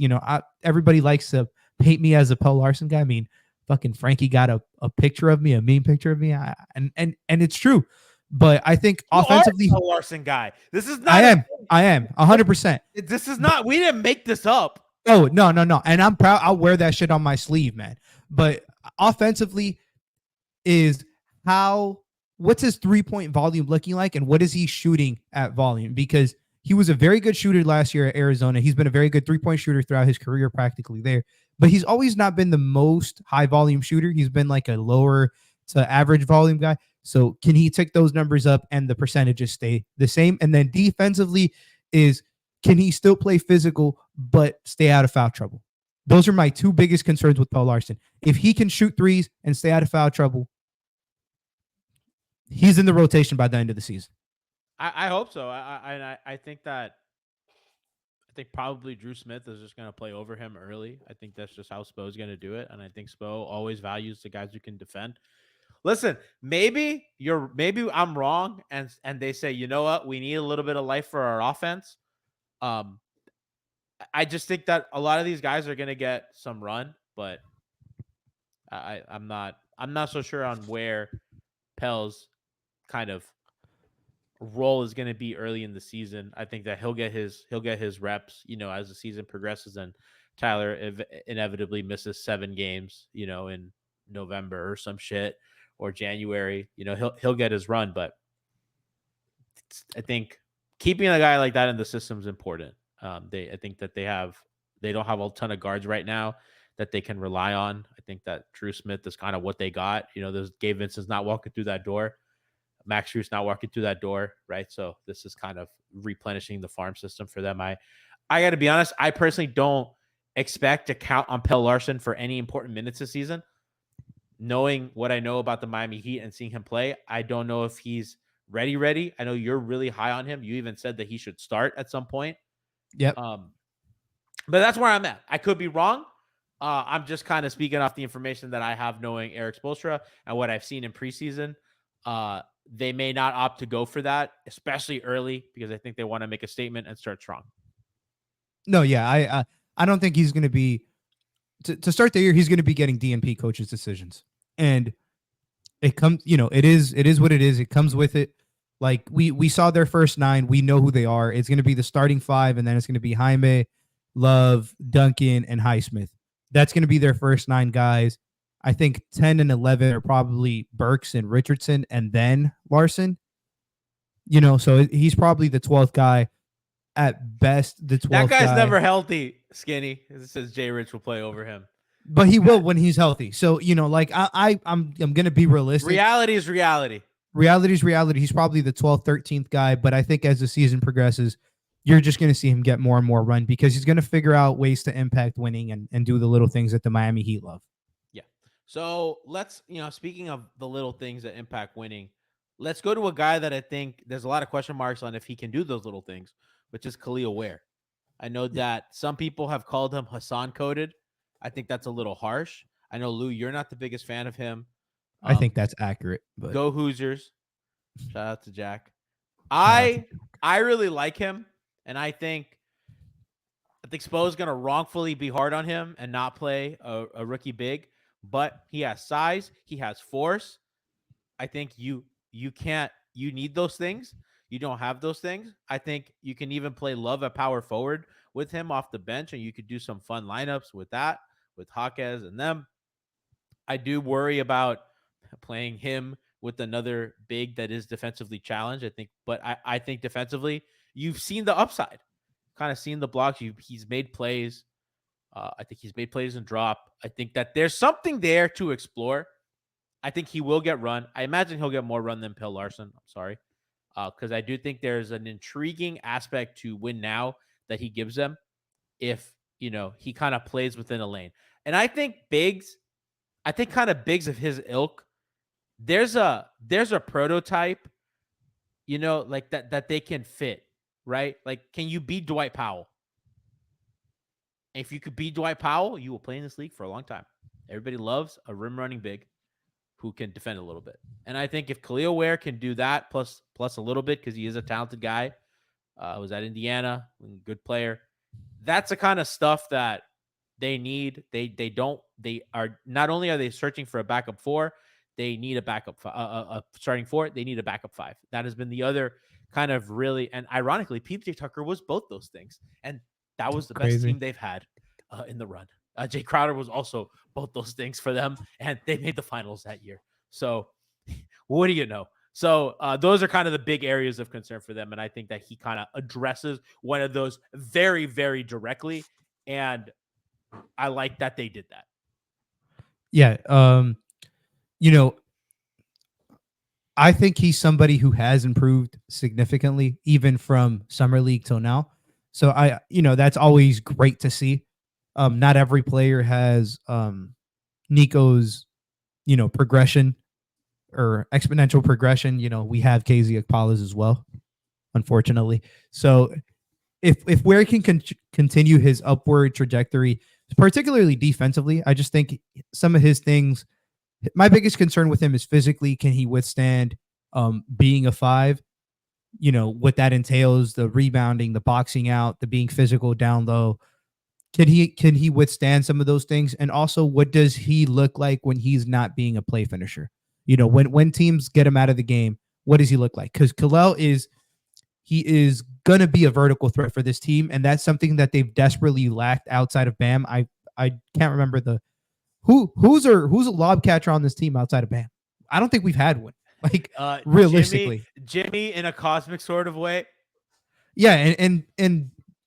everybody likes to paint me as a Pelle Larsson guy. I mean, fucking Frankie got a picture of me, a meme picture of me, and it's true. But I think you offensively, are a Pelle Larsson guy. This is not. I am 100%. This is not. We didn't make this up. Oh, no. And I'm proud. I'll wear that shit on my sleeve, man. But offensively what's his 3-point volume looking like, and what is he shooting at volume? Because he was a very good shooter last year at Arizona. He's been a very good 3-point shooter throughout his career, practically there. But he's always not been the most high volume shooter. He's been like a lower to average volume guy. So can he take those numbers up and the percentages stay the same? And then defensively can he still play physical but stay out of foul trouble? Those are my two biggest concerns with Pelle Larsson. If he can shoot threes and stay out of foul trouble, he's in the rotation by the end of the season. I hope so. I think probably Drew Smith is just going to play over him early. I think that's just how Spo's going to do it, and I think Spo always values the guys who can defend. Listen, maybe I'm wrong, and they say, you know what, we need a little bit of life for our offense. I just think that a lot of these guys are going to get some run, but I'm not so sure on where Pelle's kind of role is going to be early in the season. I think that he'll get his reps, as the season progresses, and Tyler inevitably misses 7 games, in November or some shit, or January. He'll get his run, but I think keeping a guy like that in the system is important. I think that they don't have a ton of guards right now that they can rely on. I think that Drew Smith is kind of what they got. There's Gabe Vincent's not walking through that door. Max Strus not walking through that door, right? So this is kind of replenishing the farm system for them. I got to be honest, I personally don't expect to count on Pelle Larsson for any important minutes this season. Knowing what I know about the Miami Heat and seeing him play, I don't know if he's ready. I know you're really high on him. You even said that he should start at some point. Yep. But that's where I'm at. I could be wrong. I'm just kind of speaking off the information that I have, knowing Eric Spoelstra and what I've seen in preseason. They may not opt to go for that, especially early, because I think they want to make a statement and start strong. No, yeah, I don't think he's going to be to start the year. He's going to be getting DNP coaches' decisions, and it comes. It is what it is. It comes with it. Like we saw their first 9. We know who they are. It's going to be the starting 5, and then it's going to be Jaime, Love, Duncan, and Highsmith. That's going to be their first 9 guys. I think 10 and 11 are probably Burks and Richardson, and then Larsson. So he's probably the 12th guy at best. The 12th That guy's guy. never healthy, Skinny. It says Jay Rich will play over him. But he will when he's healthy. So, like I'm gonna be realistic. Reality is reality. Reality is reality. He's probably the 12th, 13th guy. But I think as the season progresses, you're just gonna see him get more and more run because he's gonna figure out ways to impact winning and do the little things that the Miami Heat love. Yeah. So let's, speaking of the little things that impact winning, let's go to a guy that I think there's a lot of question marks on if he can do those little things, which is Kel'el Ware. I know that some people have called him Hassan coded. I think that's a little harsh. I know, Lou, you're not the biggest fan of him. I think that's accurate. But go Hoosiers. Shout out to Jack. I really like him, and I think Spo is going to wrongfully be hard on him and not play a rookie big, but he has size. He has force. I think you need those things. You don't have those things. I think you can even play Love at power forward with him off the bench, and you could do some fun lineups with that, with Jaquez and them. I do worry about playing him with another big that is defensively challenged, but I think defensively, you've seen the upside, kind of seen the blocks. He's made plays. I think he's made plays and drop. I think that there's something there to explore. I think he will get run. I imagine he'll get more run than Pelle Larsson. I'm sorry. Because I do think there's an intriguing aspect to win now that he gives them if, he kind of plays within a lane. And I think bigs of his ilk, there's a prototype, like that they can fit, right? Like, can you beat Dwight Powell? If you could beat Dwight Powell, you will play in this league for a long time. Everybody loves a rim running big who can defend a little bit. And I think if Kel'el Ware can do that plus a little bit, because he is a talented guy, was at Indiana, good player. That's the kind of stuff that they need. They are not only are they searching for a backup 4, they need a backup starting 4. They need a backup 5. That has been the other kind of really, and ironically, PJ Tucker was both those things, and that was the best team they've had in the run. Jay Crowder was also both those things for them, and they made the finals that year. So what do you know? So those are kind of the big areas of concern for them, and I think that he kind of addresses one of those very, very directly, and I like that they did that. Yeah. I think he's somebody who has improved significantly, even from summer league till now. So that's always great to see. Not every player has Niko's, progression or exponential progression. We have KZ Akpala's as well, unfortunately. So if Ware can continue his upward trajectory, particularly defensively, I just think some of his things, my biggest concern with him is physically, can he withstand being a 5? What that entails, the rebounding, the boxing out, the being physical down low. Can he withstand some of those things? And also, what does he look like when he's not being a play finisher? When teams get him out of the game, what does he look like? Because Kel'el is gonna be a vertical threat for this team, and that's something that they've desperately lacked outside of Bam. I can't remember who's a lob catcher on this team outside of Bam. I don't think we've had one. Like realistically, Jimmy in a cosmic sort of way. Yeah, and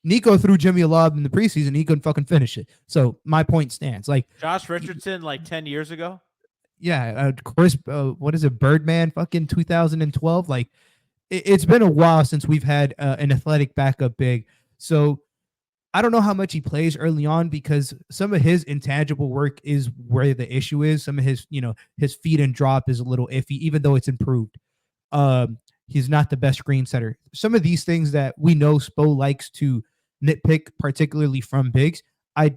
Niko threw Jimmy a lob in the preseason. He couldn't fucking finish it. So my point stands. Like Josh Richardson, like 10 years ago. Yeah, Chris. What is it? Birdman, fucking 2012. Like it's been a while since we've had an athletic backup big. So I don't know how much he plays early on because some of his intangible work is where the issue is. Some of his, his feed and drop is a little iffy, even though it's improved. He's not the best screen setter. Some of these things that we know Spo likes to nitpick, particularly from bigs, I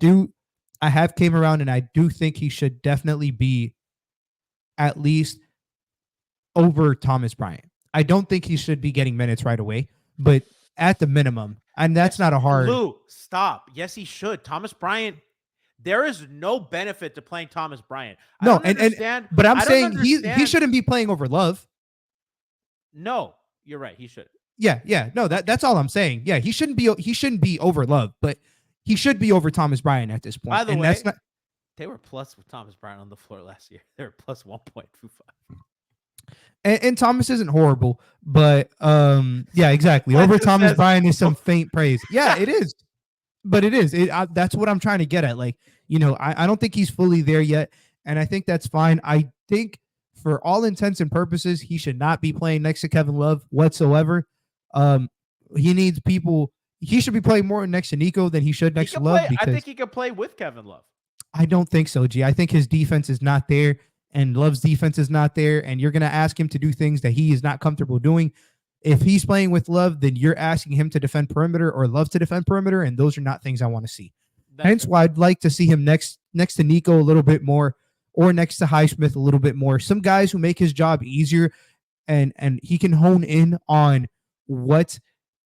have came around and I do think he should definitely be at least over Thomas Bryant. I don't think he should be getting minutes right away, but at the minimum, And that's not a hard. Lou, stop. Yes, he should. Thomas Bryant. There is no benefit to playing Thomas Bryant. I don't understand. But I'm saying he shouldn't be playing over Love. No, you're right. He should. Yeah. No, that's all I'm saying. Yeah, he shouldn't be over Love, but he should be over Thomas Bryant at this point. By the way, they were plus with Thomas Bryant on the floor last year. They were plus 1.25. And Thomas isn't horrible, but yeah, exactly. Over Thomas Bryant is some faint praise. Yeah, it is. But it is. That's what I'm trying to get at. Like, I don't think he's fully there yet, and I think that's fine. I think for all intents and purposes, he should not be playing next to Kevin Love whatsoever. He needs people. He should be playing more next to Niko than he should next to Love. I think he could play with Kevin Love. I don't think so, G. I think his defense is not there, and Love's defense is not there, and you're going to ask him to do things that he is not comfortable doing. If he's playing with Love, then you're asking him to defend perimeter or Love to defend perimeter, and those are not things I want to see. Hence why I'd like to see him next to Niko a little bit more, or next to Highsmith a little bit more. Some guys who make his job easier, and he can hone in on what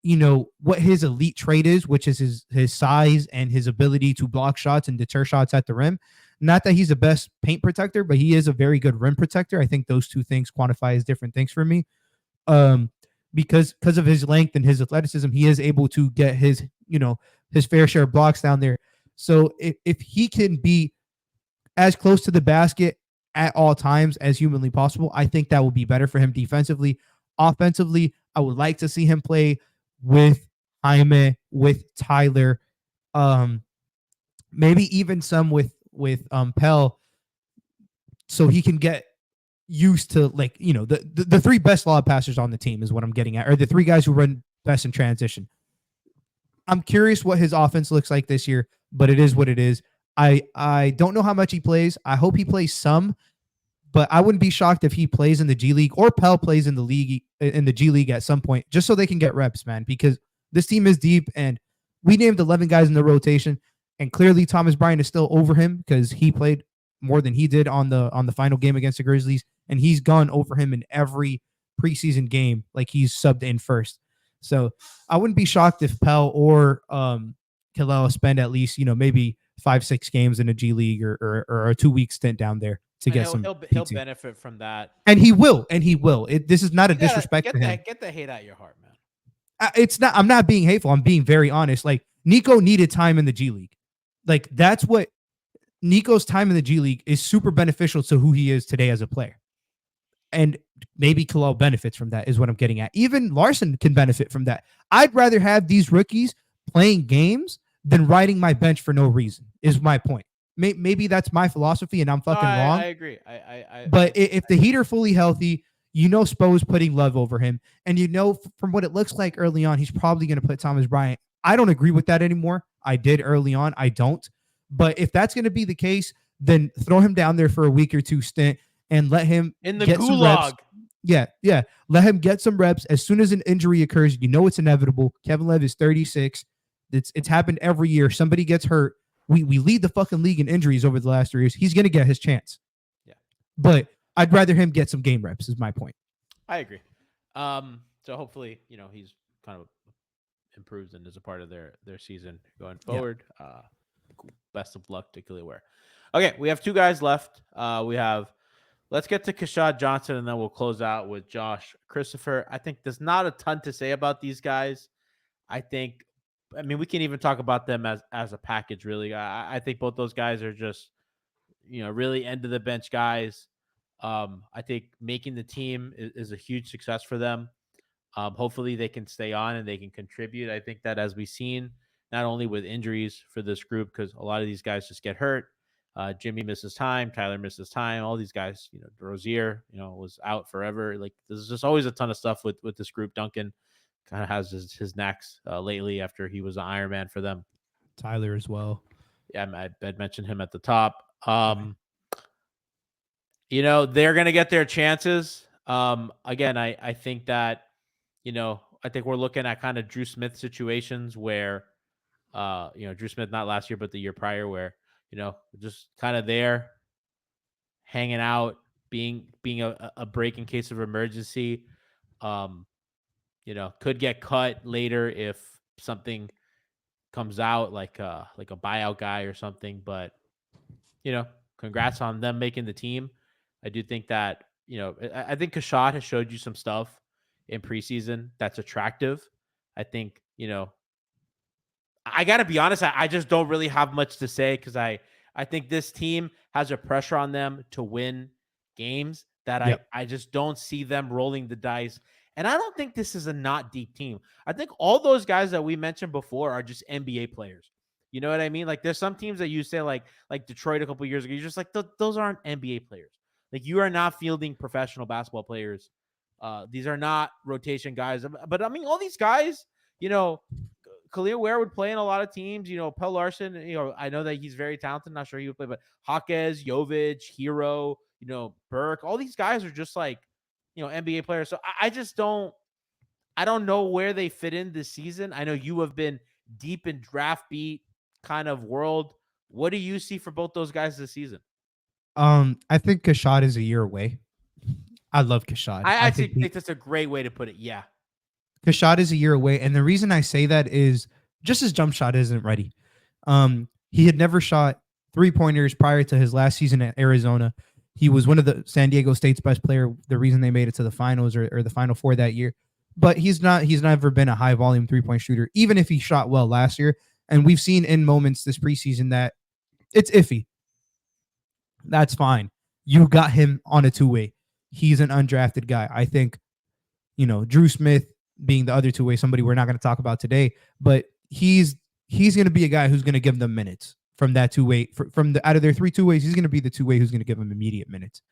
his elite trait is, which is his size and his ability to block shots and deter shots at the rim. Not that he's the best paint protector, but he is a very good rim protector. I think those two things quantify as different things for me. Because of his length and his athleticism, he is able to get his fair share of blocks down there. So if he can be as close to the basket at all times as humanly possible, I think that will be better for him defensively. Offensively, I would like to see him play with Jaime, with Tyler, maybe even some with Pelle, so he can get used to, like, the three best lob passers on the team is what I'm getting at, or the three guys who run best in transition. I'm curious what his offense looks like this year, but it is what it is. I don't know how much he plays. I hope he plays some, but I wouldn't be shocked if he plays in the G League or Pelle plays in the G League at some point, just so they can get reps, man, because this team is deep, and we named 11 guys in the rotation, and clearly Thomas Bryant is still over him because he played more than he did on the final game against the Grizzlies, and he's gone over him in every preseason game. Like, he's subbed in first. So I wouldn't be shocked if Pelle or Kel'el spend at least, maybe 5-6 games in a G League or a 2-week stint down there to get some. He'll benefit from that, and he will. This is not a disrespect to him. Get the hate out of your heart, man. It's not. I'm not being hateful. I'm being very honest. Like, Niko needed time in the G League. Like, that's what Niko's time in the G League is super beneficial to who he is today as a player. And maybe Kel'el benefits from that, is what I'm getting at. Even Larsson can benefit from that. I'd rather have these rookies playing games than riding my bench for no reason, is my point. Maybe that's my philosophy, and I'm fucking wrong. I agree. But if the Heat are fully healthy, Spo is putting Love over him. And from what it looks like early on, he's probably going to put Thomas Bryant. I don't agree with that anymore. I did early on. I don't. But if that's going to be the case, then throw him down there for a week or two stint and let him in the get gulag. Some reps. Yeah. Let him get some reps. As soon as an injury occurs, it's inevitable. Kevin Love is 36. It's happened every year. Somebody gets hurt. We lead the fucking league in injuries over the last 3 years. He's going to get his chance. Yeah. But I'd rather him get some game reps, is my point. I agree. So hopefully, he's kind of improves and is a part of their season going forward. Yeah. Best of luck to Kel'el Ware. Okay, we have 2 guys left. Let's get to Keshad Johnson, and then we'll close out with Josh Christopher. I think there's not a ton to say about these guys. I mean, we can even talk about them as a package, really. I think both those guys are just, really end of the bench guys. I think making the team is a huge success for them. Hopefully they can stay on and they can contribute. I think that, as we've seen, not only with injuries for this group, because a lot of these guys just get hurt. Jimmy misses time. Tyler misses time. All these guys, Rozier, was out forever. Like, there's just always a ton of stuff with this group. Duncan kind of has his knacks lately after he was an Iron Man for them. Tyler as well. Yeah, I'd mentioned him at the top. They're going to get their chances. Again, I think that, I think we're looking at kind of Drew Smith situations where, Drew Smith, not last year, but the year prior, where, just kind of there, hanging out, being a break in case of emergency. Could get cut later if something comes out like a buyout guy or something. But congrats on them making the team. I do think that I think Kashad has showed you some stuff in preseason that's attractive. I think I got to be honest. I just don't really have much to say because I think this team has a pressure on them to win games that Yep. I just don't see them rolling the dice. And I don't think this is a not deep team. I think all those guys that we mentioned before are just NBA players. You know what I mean? Like there's some teams that you say like Detroit a couple years ago. You're just like those aren't NBA players. Like you are not fielding professional basketball players. These are not rotation guys. But I mean, all these guys, Kel'el Ware would play in a lot of teams. Pelle Larsson, I know that he's very talented. Not sure he would play, but Jaquez, Jovic, Herro, Burke, all these guys are just like, NBA players. So I just don't know where they fit in this season. I know you have been deep in draft beat kind of world. What do you see for both those guys this season? I think Kashad is a year away. I love Kashad. I actually think that's a great way to put it. Yeah. Kashad is a year away. And the reason I say that is just his jump shot isn't ready. He had never shot 3-pointers prior to his last season at Arizona. He was one of the San Diego State's best player. The reason they made it to the finals or the Final Four that year. But he's never been a high volume 3-point shooter, even if he shot well last year. And we've seen in moments this preseason that it's iffy. That's fine. You got him on a 2-way. He's an undrafted guy. I think, Drew Smith being the other 2-way, somebody we're not going to talk about today, but he's going to be a guy who's going to give them minutes from that 2-way. From out of their 3 2-ways, he's going to be the 2-way who's going to give them immediate minutes.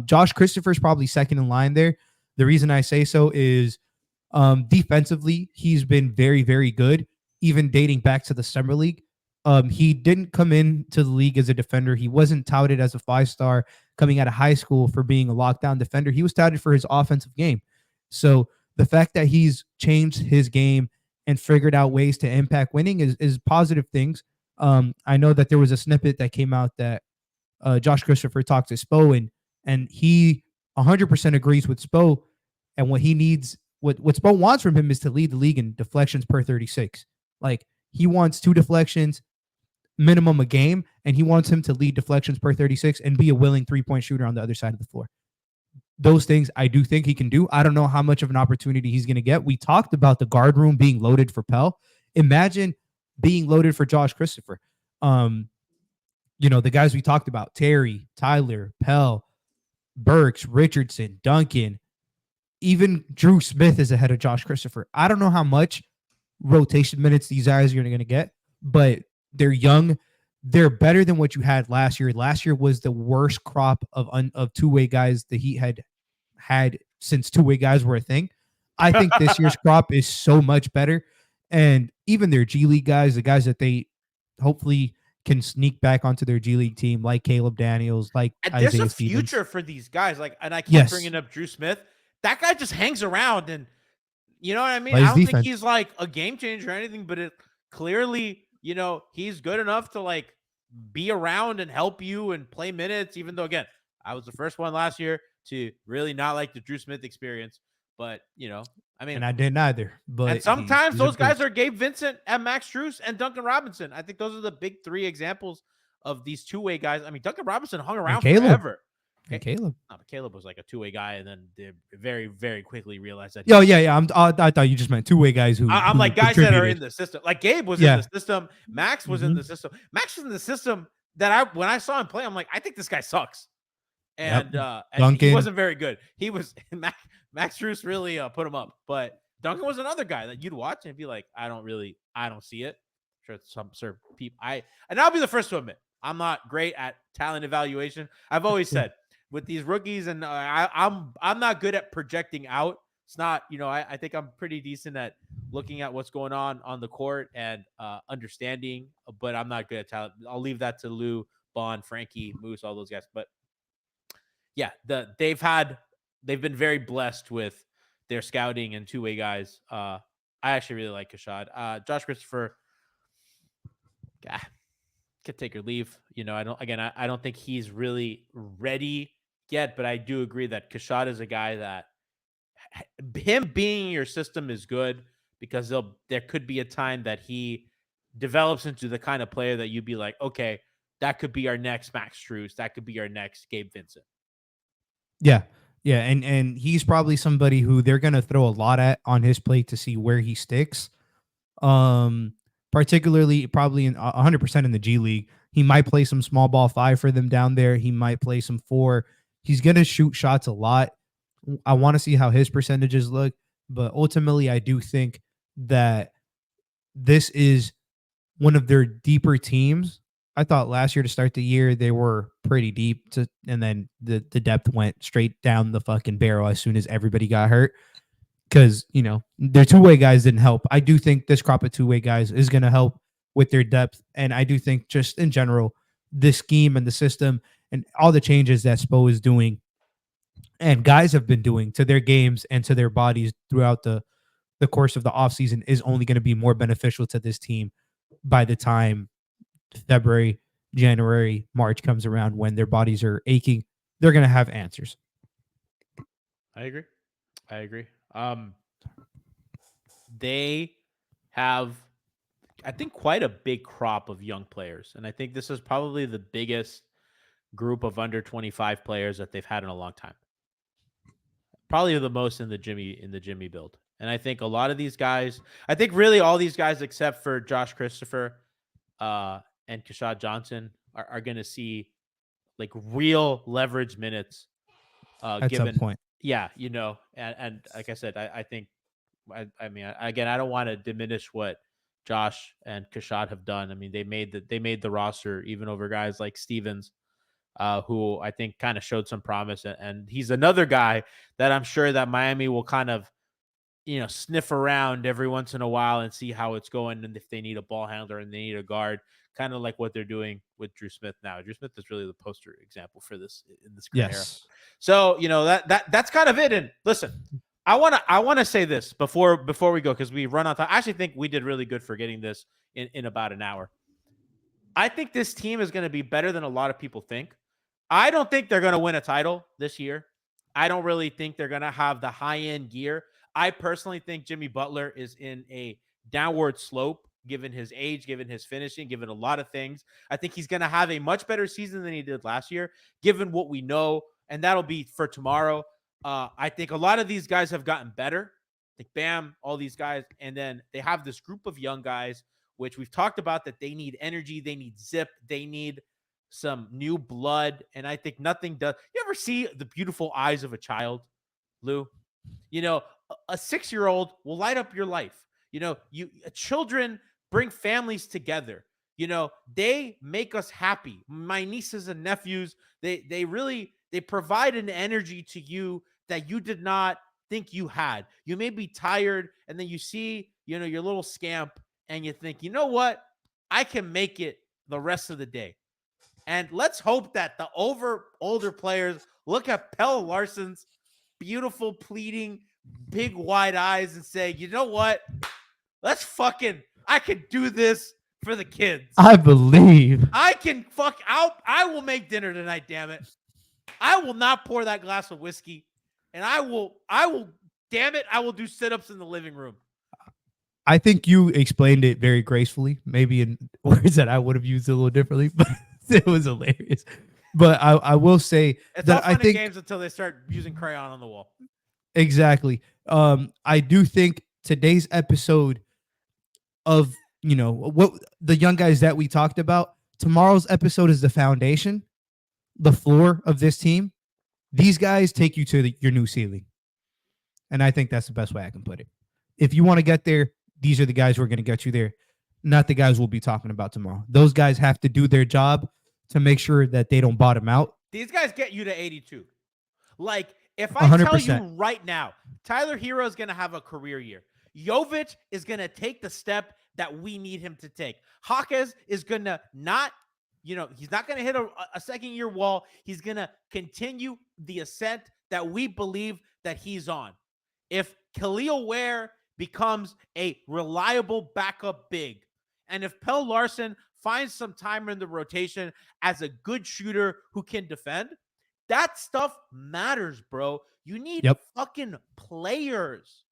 Josh Christopher's probably second in line there. The reason I say so is defensively, he's been very, very good, even dating back to the summer league. He didn't come into the league as a defender. He wasn't touted as a 5-star coming out of high school for being a lockdown defender. He was touted for his offensive game. So the fact that he's changed his game and figured out ways to impact winning is positive things. I know that there was a snippet that came out that Josh Christopher talked to Spo and he 100% agrees with Spo. And what he needs, what Spo wants from him is to lead the league in deflections per 36. Like he wants 2 deflections minimum a game, and he wants him to lead deflections per 36 and be a willing 3-point shooter on the other side of the floor. Those things I do think he can do. I don't know how much of an opportunity he's going to get. We talked about the guard room being loaded for Pelle. Imagine being loaded for Josh Christopher. The guys we talked about, Terry, Tyler, Pelle, Burks, Richardson, Duncan, even Drew Smith is ahead of Josh Christopher. I don't know how much rotation minutes these guys are going to get, but they're young. They're better than what you had last year. Last year was the worst crop of 2-way guys the Heat had since 2-way guys were a thing. I think this year's crop is so much better. And even their G League guys, the guys that they hopefully can sneak back onto their G League team, like Caleb Daniels, like there's Isaiah a Stevens. future for these guys. And I keep bringing up Drew Smith. That guy just hangs around, and you know what I mean? I don't think he's like a game changer or anything, but it clearly, he's good enough to be around and help you and play minutes, even though, again, I was the first one last year to really not like the Drew Smith experience. But, and I didn't either. But and sometimes those guys are Gabe Vincent and Max Strus and Duncan Robinson. I think those are the big 3 examples of these 2-way guys. I mean, Duncan Robinson hung around forever. And Caleb. No, but Caleb was like a 2-way guy, and then they very, very quickly realized that. Yeah. I thought you just meant 2-way guys who. I'm like guys that are in the system. Like Gabe was in the system. Max was in the system. Max was in the system that when I saw him play, I'm like, I think this guy sucks. And Duncan, he wasn't very good. He was Max Strus really put him up, but Duncan was another guy that you'd watch and be like, I don't see it. I'm sure some people and I'll be the first to admit I'm not great at talent evaluation. I've always said with these rookies, and I'm not good at projecting out. It's not, I think I'm pretty decent at looking at what's going on the court and understanding, but I'm not good at talent. I'll leave that to Lou, Bond, Frankie, Moose, all those guys. But yeah, they've been very blessed with their scouting and 2-way guys. I actually really like Kashad. Josh Christopher, could take or leave. I don't think he's really ready yet, but I do agree that Kashad is a guy that him being in your system is good because there could be a time that he develops into the kind of player that you'd be like, okay, that could be our next Max Strus. That could be our next Gabe Vincent. Yeah. Yeah. And he's probably somebody who they're going to throw a lot at on his plate to see where he sticks. Particularly probably in 100% in the G League. He might play some small ball 5 for them down there. He might play some 4. He's going to shoot shots a lot. I want to see how his percentages look, but ultimately I do think that this is one of their deeper teams. I thought last year to start the year they were pretty deep and then the depth went straight down the fucking barrel as soon as everybody got hurt. Because, their two-way guys didn't help. I do think this crop of two-way guys is going to help with their depth. And I do think just in general, this scheme and the system and all the changes that Spo is doing and guys have been doing to their games and to their bodies throughout the course of the offseason is only going to be more beneficial to this team by the time February, January, March comes around when their bodies are aching. They're going to have answers. I agree. They have, I think, quite a big crop of young players. And I think this is probably the biggest group of under 25 players that they've had in a long time. Probably the most in the Jimmy build. And I think a lot of these guys, I think really all these guys except for Josh Christopher and Keshad Johnson are going to see like real leverage minutes at some point. Yeah, and like I said, I think, I mean, again, I don't want to diminish what Josh and Keshad have done. I mean, they made the roster even over guys like Stevens, who I think kind of showed some promise, and he's another guy that I'm sure that Miami will kind of, sniff around every once in a while and see how it's going, and if they need a ball handler and they need a guard, kind of like what they're doing with Drew Smith now. Drew Smith is really the poster example for this in this current era. So, that's kind of it. And listen, I want to say this before we go, because we run on time. I actually think we did really good for getting this in about an hour. I think this team is going to be better than a lot of people think. I don't think they're going to win a title this year. I don't really think they're going to have the high-end gear. I personally think Jimmy Butler is in a downward slope, given his age, given his finishing, given a lot of things. I think he's going to have a much better season than he did last year, given what we know, and that'll be for tomorrow. I think a lot of these guys have gotten better. Like Bam, all these guys, and then they have this group of young guys, which we've talked about, that they need energy, they need zip, they need some new blood, and I think nothing does. You ever see the beautiful eyes of a child, Lou? A 6-year-old will light up your life. Children bring families together. They make us happy. My nieces and nephews, they provide an energy to you that you did not think you had. You may be tired, and then you see, your little scamp, and you think, you know what? I can make it the rest of the day. And let's hope that the older players look at Pelle Larsson's beautiful, pleading, big, wide eyes and say, you know what? I can do this for the kids. I believe. I will make dinner tonight, damn it. I will not pour that glass of whiskey. And I will, damn it, I will do sit-ups in the living room. I think you explained it very gracefully, maybe in words that I would have used a little differently, but it was hilarious. But I will say it's that all fun I think games until they start using crayon on the wall. Exactly. I do think today's episode of, what the young guys that we talked about, tomorrow's episode is the foundation, the floor of this team. These guys take you to your new ceiling. And I think that's the best way I can put it. If you want to get there, these are the guys who are going to get you there, not the guys we'll be talking about tomorrow. Those guys have to do their job to make sure that they don't bottom out. These guys get you to 82. Like, if I 100%. tell you right now, Tyler Herro is going to have a career year. Jovic is going to take the step that we need him to take. Jaquez is going to not, he's not going to hit a second-year wall. He's going to continue the ascent that we believe that he's on. If Kel'el Ware becomes a reliable backup big, and if Pelle Larsson finds some time in the rotation as a good shooter who can defend, that stuff matters, bro. You need fucking players.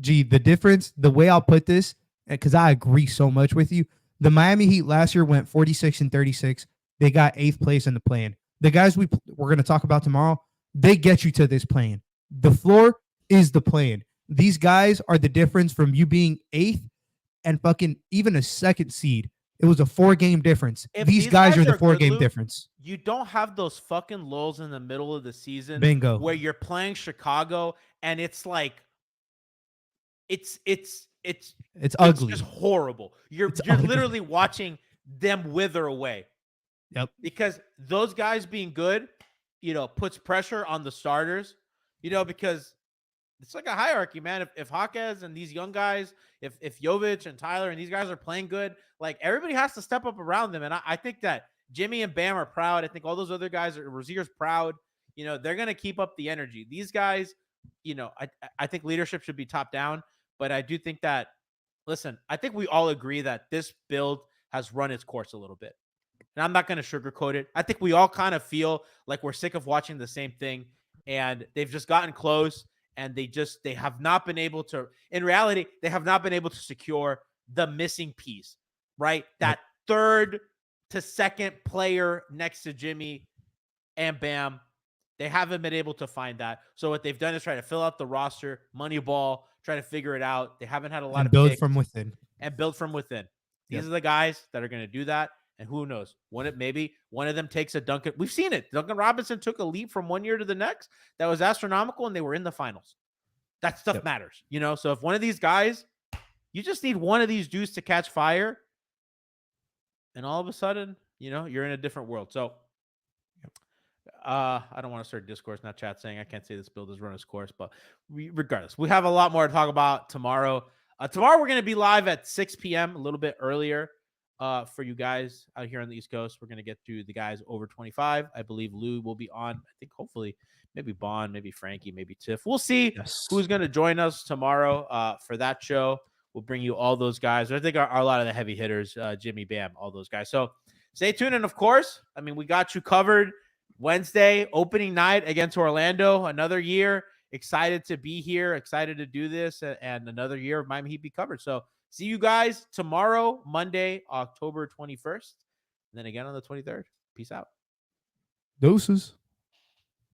the difference, the way I'll put this, because I agree so much with you. The Miami Heat last year went 46-36. They got 8th place in the play-in. The guys we're going to talk about tomorrow, they get you to this play-in. The floor is the play-in. These guys are the difference from you being 8th and fucking even a 2nd seed. It was a 4-game difference. These guys are the 4-game difference. You don't have those fucking lulls in the middle of the season. Bingo. Where you're playing Chicago and it's like it's ugly. It's just horrible. You're literally watching them wither away. Yep. Because those guys being good, puts pressure on the starters, because it's like a hierarchy, man. If Jaquez and these young guys, if Jovic and Tyler and these guys are playing good, like everybody has to step up around them. And I think that Jimmy and Bam are proud. I think all those other guys Rozier's proud. They're going to keep up the energy. These guys, I think leadership should be top down. But I do think that, listen, I think we all agree that this build has run its course a little bit. And I'm not going to sugarcoat it. I think we all kind of feel like we're sick of watching the same thing. And they've just gotten close. And they have not been able to, in reality, they have not been able to secure the missing piece, right? That third to second player next to Jimmy and Bam. They haven't been able to find that. So what they've done is try to fill out the roster, money ball, try to figure it out. They haven't had a lot of build picks from within. And build from within. These are the guys that are going to do that. And who knows? Maybe one of them takes a Duncan. We've seen it. Duncan Robinson took a leap from one year to the next. That was astronomical, and they were in the finals. That stuff matters, So if one of these guys, you just need one of these dudes to catch fire, and all of a sudden, you're in a different world. So I don't want to start discourse, not chat saying I can't say this build has run its course, but regardless, we have a lot more to talk about tomorrow. Tomorrow we're going to be live at 6 p.m., a little bit earlier for you guys out here on the East Coast. We're going to get to the guys over 25. I believe Lou will be on. I think hopefully maybe Bond, maybe Frankie, maybe Tiff. We'll see who's going to join us tomorrow for that show. We'll bring you all those guys. I think are a lot of the heavy hitters, Jimmy, Bam, all those guys. So stay tuned. And of course, we got you covered Wednesday, opening night against Orlando, another year. Excited to be here, excited to do this, and another year of Miami Heat be covered. So see you guys tomorrow, Monday, October 21st, and then again on the 23rd. Peace out. Doses.